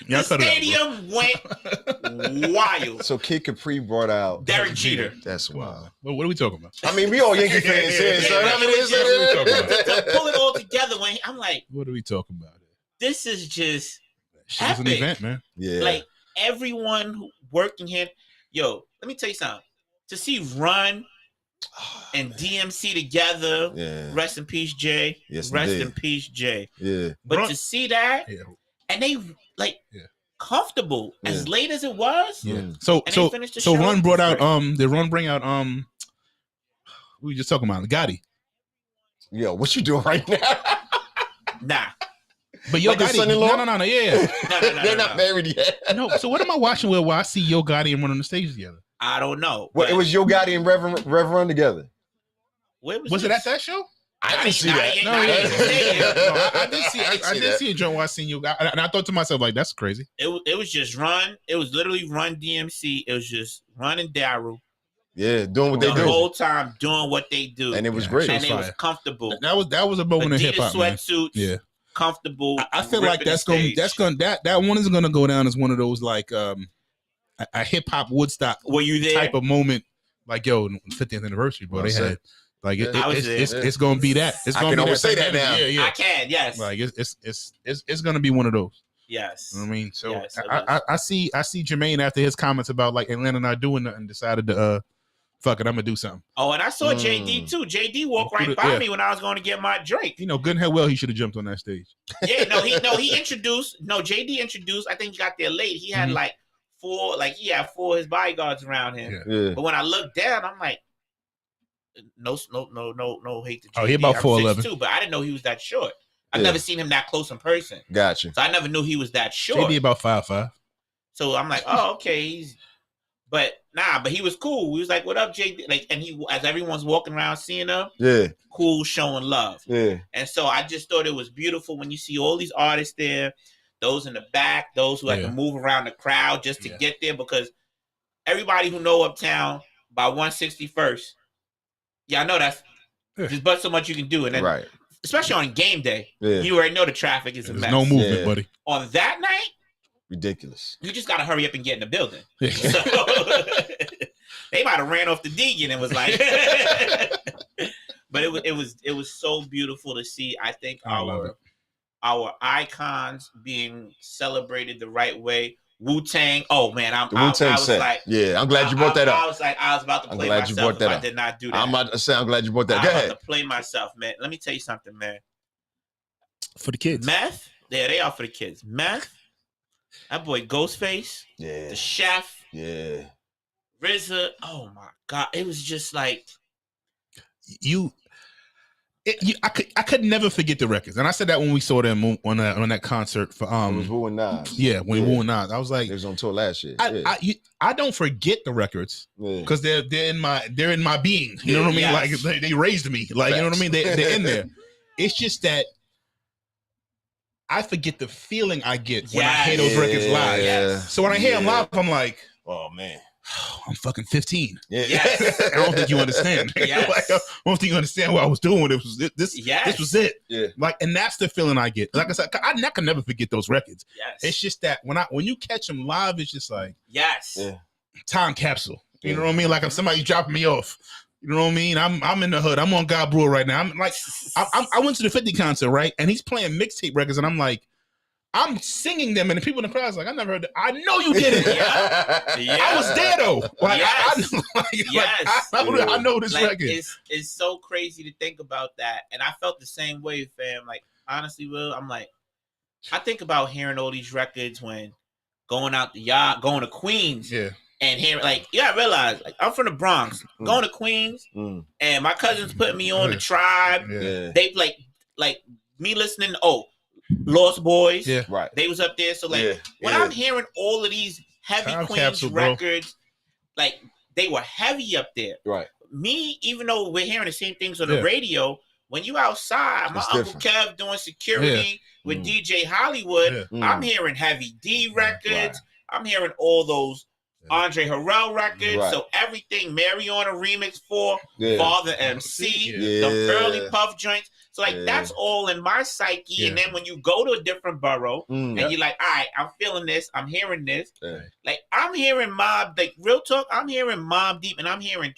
The stadium went wild. So Kid Capri brought out Derek Jeter. That's wild. Well, what are we talking about? I mean, we all Yankee fans here, so I mean, to pull it all together, when I'm like, what are we talking about? This is just Shit was an epic. event, man. Yeah. Like everyone who working here. Yo, let me tell you something. To see Run and DMC together. Yeah. Rest in peace, Jay. Yes, Rest indeed. in peace, Jay. Yeah. But Run- to see that, and they like comfortable as late as it was. Yeah. Mm. So And so they finished the so show. Run brought out Great. did Run bring out we were just talking about Gotti. Yo, what you doing right now? Nah. But Yo Like his Gotti, son-in-law? no, yeah. They're not married yet. No, so what am I watching where I see Yo Gotti and Run on the stage together? I don't know. Well, it was Yo Gotti and Rev Run together. Where Was it this? at that show? I didn't see that. No, I did see. I did see a joint where I seen Yo Gotti, and I thought to myself like, that's crazy. It was just Run. It was literally Run DMC. It was just Run and Daryl Yeah, doing what the they do. whole time doing what they do. And it was Yeah, great. And was it was fire. comfortable. That was a moment in Adidas hip hop, man. sweatsuits. Yeah, Comfortable. I feel like ripping the stage. that one is gonna go down as one of those like a hip hop Woodstock Were you there? type of moment. Like 50th anniversary, bro. Well they said. had like I was there. it's gonna be that. It's I gonna can be always say type that of energy. now. Yeah, I can. Yes. Like it's gonna be one of those. Yes. You know what I mean? So Yes, it I see Jermaine after his comments about like Atlanta not doing nothing, decided to fuck it, I'm gonna do something. Oh, and I saw Mm. JD too. JD walked right Yeah. by me when I was going to get my drink. You know, good and hell well he should have jumped on that stage. Yeah, he introduced. No, JD introduced. I think he got there late. He had Mhm. four of his bodyguards around him. Yeah. Yeah. But when I looked down, I'm like, no hate to JD. Oh, he about I'm 4'11". 6'2", but I didn't know he was that short. I've Yeah. never seen him that close in person, Gotcha. so I never knew he was that short. JD about 5'5". So I'm like, oh, okay. But he was cool. He was like, what up, JD? Like, and he, as everyone's walking around seeing him, Yeah. cool, showing love. Yeah. And so I just thought it was beautiful when you see all these artists there, those in the back, those who had to move around the crowd just to get there, because everybody who know Uptown by 161st, I know that's just but so much you can do. And then, Right. especially on game day, Yeah. you already know the traffic is a There's mess. no movement, Yeah. buddy. On that night, Ridiculous. you just got to hurry up and get in the building. Yeah. So, they might have ran off the Deegan and was like, but it was so beautiful to see. I think I love it. our icons being celebrated the right way. Wu-Tang. Oh man, The Wu-Tang was set. like, Yeah, I'm glad you brought that I up. was like, I was about to I'm play glad you myself brought that if I up. did not do that. I'm about to say, I'm glad you brought that. I'm Go about ahead. to play myself, man. Let me tell you something, man. For the kids. Meth, yeah, they are for the kids. Meth, that boy Ghostface, Yeah. the chef, Yeah. RZA. Oh my God, it was just like I could never forget the records, and I said that when we saw them on that concert for It was Wu and Nas. when Wu and Nas. I was like, It was on tour last year. I don't forget the records Yeah. because they're in my being. You know what I mean? Yes. Like they raised me. Like you know what I mean? They're in there. It's just that I forget the feeling I get when I hear those records live. Yes. So when I hear them live, I'm like, Oh man. I'm fucking 15. Yeah. Yes. I don't think you understand. Yes. Like, I don't think you understand what I was doing. This Yes. was it. Yeah. Like, and that's the feeling I get. Like I said, I can never forget those records. Yes. It's just that when you catch them live, it's just like Yes. Yeah. time capsule. You Yeah. know what I mean? Like if somebody's dropping me off. You know what I mean? I'm in the hood. I'm on God Brewer right now. I'm like, I went to the 50 concert, right? And he's playing mixtape records, and I'm like, I'm singing them, and the people in the crowd is like, I never heard that. I know you did it. I was there though. Like, Yes. I know this Like, record. it's so crazy to think about that. And I felt the same way, fam. Like, honestly, Will, I'm like, I think about hearing all these records when going out the yard, going to Queens. Yeah. And hearing, like, I realize, like, I'm from the Bronx, going to Queens, and my cousins put me on the Tribe. Yeah. They like me listening to Lost Boys. Yeah. Right. They was up there. So like when Yeah. I'm hearing all of these heavy Time Queens capsule, bro. records, like they were heavy up there. Right. Me, even though we're hearing the same things on the radio, when you outside, my It's Uncle different. Kev doing security with Mm. DJ Hollywood, Yeah. I'm hearing heavy D records. Right. I'm hearing all those Andre Harrell record. Right. So everything Mariana remix for Yeah. Father MC, Yeah. the early Puff joints. So like Yeah. that's all in my psyche. Yeah. And then when you go to a different borough and Yep. you're like, all right, I'm feeling this, I'm hearing this. Yeah. Like I'm hearing Mob, like real talk, I'm hearing Mob Deep and I'm hearing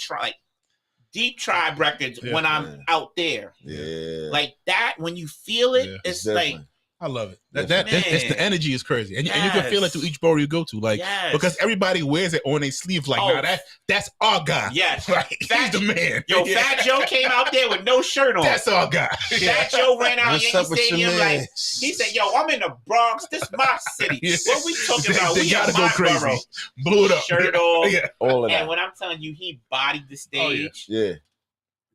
Deep Tribe records when I'm out there. Yeah. Like that, when you feel it, Yeah. it's Definitely. like I love it. Yeah. It's the energy is crazy, and you can feel it to each borough you go to, like yes. because everybody wears it on their sleeve. Like, Oh. nah, that's our guy. Yes. Like, he's the man. Yo, Yeah. Fat Joe came out there with no shirt on. That's our guy. Fat Joe ran out What's Yankee up with your Stadium man? like he said, "Yo, I'm in the Bronx. This my city. Yeah. What we talking about? They We gotta in go my crazy. borough." Blew it up. Shirt off. Yeah. All of And that. when I'm telling you, he bodied the stage. Yeah.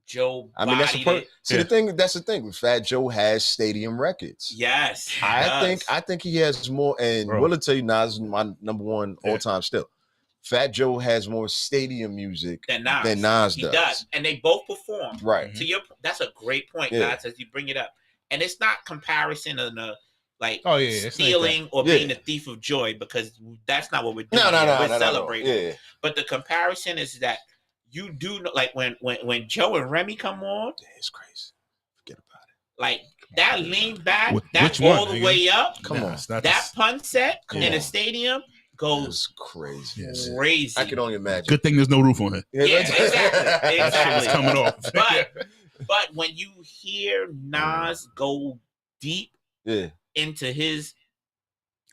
Joe I mean, that's the bodied it. See, that's the thing. Fat Joe has stadium records. Yes, he I does. think he has more, and Bro. will tell you, Nas is my number one all time still. Fat Joe has more stadium music than Nas. He He does, and they both perform. Right. To your, that's a great point, Yeah. guys, as you bring it up. And it's not comparison of like Oh, yeah, it's not stealing or Yeah. being a thief of joy, because that's not what we're doing. No, We're no. celebrating. Yeah. But the comparison is that you do know, like when Joe and Remy come on, Yeah, it's crazy. Forget about it. like that lean back, Which that one, all the nigga? way up, Come on. It's not that pun set Come in on. a stadium goes It's crazy. Yes. crazy. I can only imagine. Good thing there's no roof on it. Yeah, exactly. That shit is Exactly. coming off. But when you hear Nas go deep Yeah. into his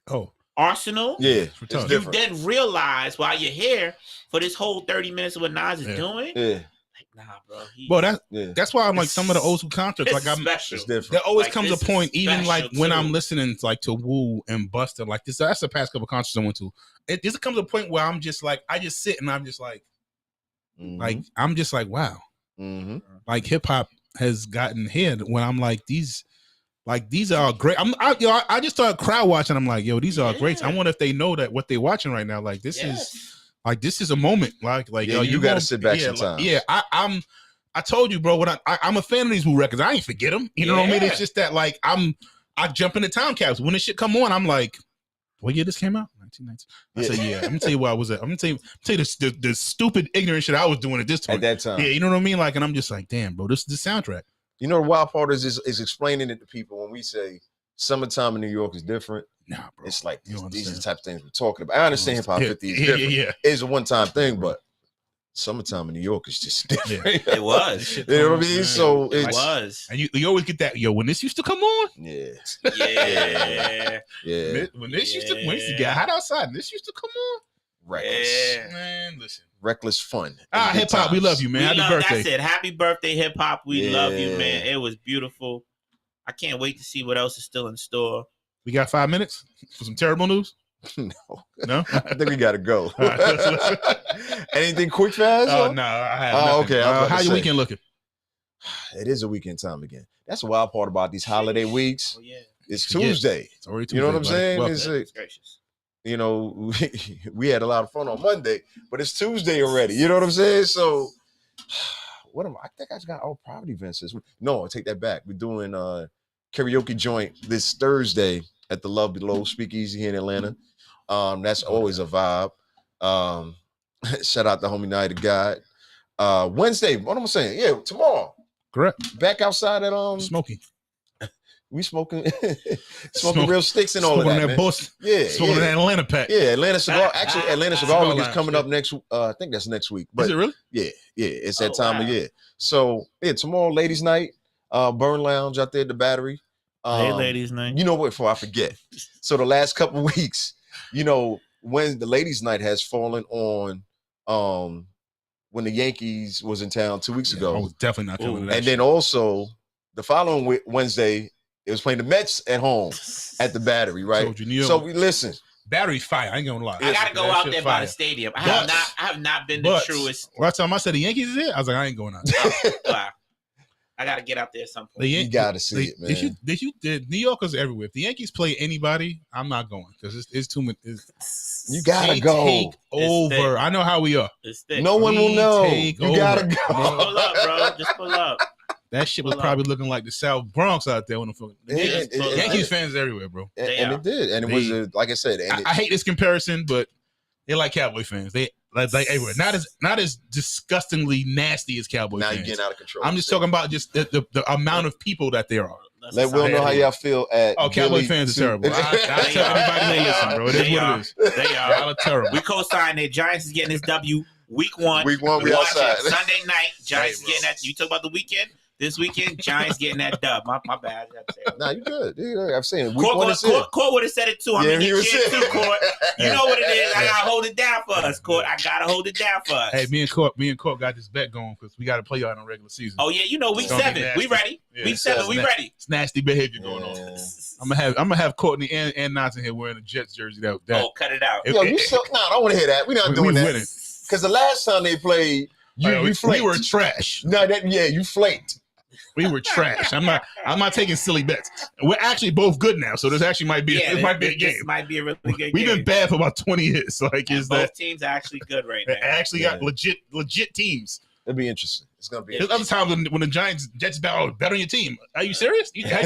Oh, arsenal, Yeah. It's It's you different. then realize while you're here for this whole 30 minutes of what Nas is Yeah. doing, Yeah. like, nah, bro. well, Yeah. that's why I'm like some of the old school concerts. It's Like I'm, special. It's different. there always Like, comes a this is point, even like special, when too. I'm listening to like to Wu and Busta, like this. That's the past couple concerts I went to. It just comes a point where I'm just like, I just sit and I'm just like I'm just like, wow, Mm-hmm. like hip hop has gotten here. When I'm like these are great. I just started crowd watching. I'm like, yo, these are great. I Yeah. wonder if they know that what they're watching right now. Like this Yes. is like this is a moment. Like Yeah, yo, you gotta gonna- sit back yeah, sometimes. yeah, I told you, bro. When I'm a fan of these Wu records. I ain't forget them. You know what I mean? Yeah. It's just that like I jump into time caps when this shit come on. I'm like, what year this came out? 1990. I Yeah. said, yeah. I'm gonna tell you where I was at. I'm gonna tell you the stupid ignorant shit I was doing at this time. At that time. Yeah, you know what I mean? Like, and I'm just like, damn, bro, this is the soundtrack. You know, the wild part is explaining it to people when we say summertime in New York is different. Nah, bro. It's like You don't these are the understand. type of things we're talking about. I understand hip hop 50 is different. Yeah. It's a one-time thing, but summertime in New York is just different. It was. You know what I mean? Man. So It it's was. And you always get that, yo, when this used to come on, yeah, Yeah. yeah, when this used to Yeah. get hot outside, and this used to come on. reckless, Yeah. Man, listen. reckless fun. Hip hop, we love you, man. We Happy love, birthday. That's it. Happy birthday, hip hop. We love you, Yeah. man. It was beautiful. I can't wait to see what else is still in store. We got 5 minutes for some terrible news. No, No? I think we gotta go. All right, let's- Anything quick, fast? Oh, or- no, I have Oh, nothing. okay, I was about How to your say. weekend looking? It is a weekend time again. That's the wild part about these holiday weeks. Oh, yeah. It's Forget. Tuesday. It's already You know what I'm Tuesday, saying? buddy. It's Well, a- Goodness gracious. You know, we had a lot of fun on Monday, but it's Tuesday already. You know what I'm saying? So, I think I just got all private events this week. No, I take that back. We're doing karaoke joint this Thursday at the Love Below Speakeasy here in Atlanta. That's always a vibe. Shout out to homie Night of God. Wednesday, what am I saying? Yeah, tomorrow. Correct. Back outside at Smoky. we smoking smoking real sticks and all of Smoking that. on Man. that boss. Yeah, Smoking yeah. on that Atlanta pack. Yeah, Atlanta Cigar. Actually, Atlanta Cigar Cigar Week is Lounge, coming yeah. up next. I think that's next week. But Is it really? yeah, it's that Oh, time of wow. year. So yeah, tomorrow, ladies' night, Burn Lounge out there at the Battery. Hey, ladies' night. You know what? Before I forget, so the last couple of weeks, you know, when the ladies' night has fallen on, when the Yankees was in town 2 weeks I ago, was definitely not coming to that and then also the following Wednesday, it was playing the Mets at home at the Battery, right? Told you, New York. So we listen. Battery's fire. I ain't gonna lie. I gotta go That out shit there by fire. the stadium. I But- have not been the But truest. last time I said the Yankees is it, I was like, I ain't going out. Wow. I gotta get out there at some point. The You gotta see it, man. The New Yorkers are everywhere. If the Yankees play anybody, I'm not going because it's too much. You gotta They go. take over. I know how we are. It's thick. No one will We know. take You gotta over. go. Pull up, bro. Just pull up. That shit was Pull up. probably looking like the South Bronx out there when the fucking It Yankees did. fans everywhere, bro. And They it are. did, and it was like I said, and I hate this comparison, but They like Cowboy fans. They like everywhere. Not as disgustingly nasty as Cowboy Now fans. you're getting out of control. I'm just talking about just the amount of people that there are. Let Will know how y'all feel at. Oh, Cowboy fans are terrible. I tell anybody who listen, bro. It is what it is. They are. Y'all are terrible. We co-signed it. Giants is getting this W week 1. Week 1, we watch outside. it. Sunday night, Giants is getting that. You talk about the weekend. This weekend, Giants getting that dub. My bad. Nah, you good. I'm saying week 1 is it. Court would have said it too. I mean, he was too, Court. You know what it is. I gotta hold it down for us, Court. I gotta hold it down for us. Hey, me and Court got this bet going because we got to play y'all in a regular season. Oh yeah, you know week 7, we ready. Yeah, week 7, we ready. It's nasty behavior going on. I'm gonna have Courtney and Notts in here wearing a Jets jersey. That cut it out. Yo, you so I don't want to hear that. We're not doing that. Because the last time they played, you flaked. We were trash. No, you flaked. We were trash. I'm not taking silly bets. We're actually both good now, so this actually might be a game. This might be a really good game. We've been bad for about 20 years. Like, both teams are actually good right now. They actually got legit teams. It'll be interesting. It's gonna be. There's other times when the Jets bet on your team. Are you serious? Have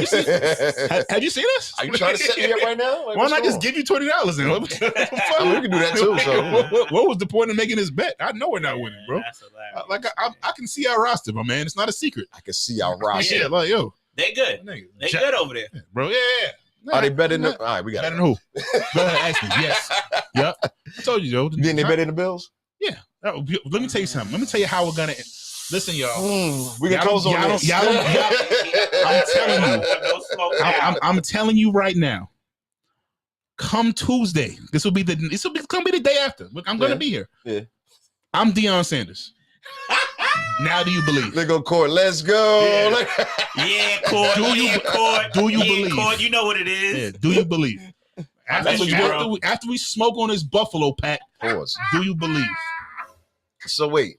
you seen us? Are you trying to set me up right now? Like, why not just give you $20 then? We can do that too. So what was the point of making this bet? I know we're not winning, bro. Like I can see our roster, my man. It's not a secret. I can see our roster. Yeah, like yo, they good. They good over there, bro. Yeah. Are they better than? All right, we got better than who? Go ahead, ask me. Yes. Yep. I told you, Joe. Didn't they better than the Bills? Yeah. Let me tell you something. Let me tell you how we're gonna. Listen, y'all. We can close on this. I'm telling you. I'm telling you right now. Come Tuesday, this will be the day after. I'm gonna be here. Yeah. I'm Deion Sanders. Now do you believe? They go Court. Let's go. Yeah, Court. Do you believe? Court, you know what it is. Yeah. Do you believe? After we smoke on this Buffalo pack, pause. Do you believe? So wait.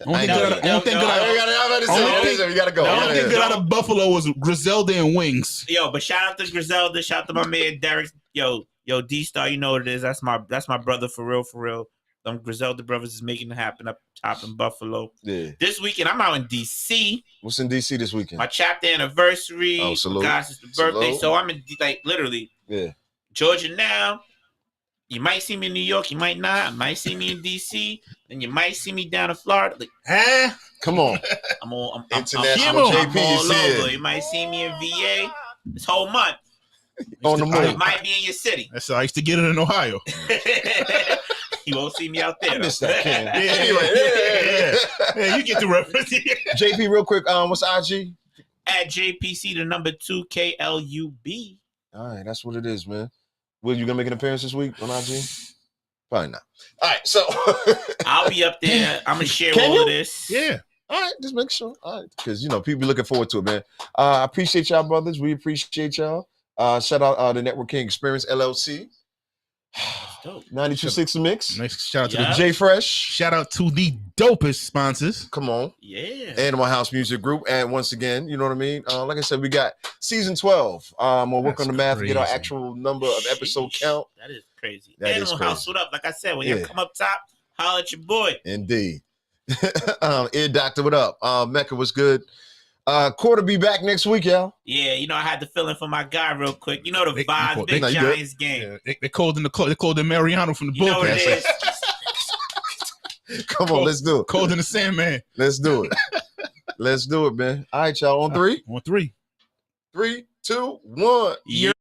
Only thing good out of Buffalo was Griselda and wings. Yo, but shout out to Griselda. Shout out to my man Derek. Yo, D-Star, you know what it is. That's my brother for real. Them Griselda brothers is making it happen up top in Buffalo. Yeah. This weekend, I'm out in D.C. What's in D.C. this weekend? My chapter anniversary. Oh, salute. Guys, it's the birthday. So I'm in, literally. Yeah. Georgia now. You might see me in New York. You might not. You might see me in D.C. Then you might see me down in Florida. Come on. I'm International JP all over. You might see me in VA this whole month. On the move. I might be in your city. That's I used to get it in Ohio. You won't see me out there. I missed that, Ken. Yeah, you get the reference. JP, real quick, what's IG? At JPC, the number 2 KLUB. All right, that's what it is, man. Will you gonna make an appearance this week on IG? Probably not. All right, so I'll be up there. I'm gonna share of this. Yeah. All right, just make sure. All right, because people be looking forward to it, man. I appreciate y'all, brothers. We appreciate y'all. Shout out the Network King Experience LLC. 92.6 Mix. Nice shout out to the J Fresh. Shout out to the dopest sponsors. Come on. Yeah. Animal House Music Group. And once again, you know what I mean? Like I said, we got season 12. We'll work on the math and get our actual number of episode count. That is crazy. That Animal is crazy. House, what up? Like I said, when you come up top, holler at your boy. Indeed. Ear Doctor, what up? Mecca, what's good? Quarter be back next week, y'all. Yeah, I had the feeling for my guy real quick. You know the vibes, big Giants game. Yeah, they called in Mariano from the bullpen. You know what it is. Come on, let's do it. Cold in the Sandman. Let's do it. Let's do it, man. All right, y'all. On 3? On 3. 3, 2, 1. Yeah.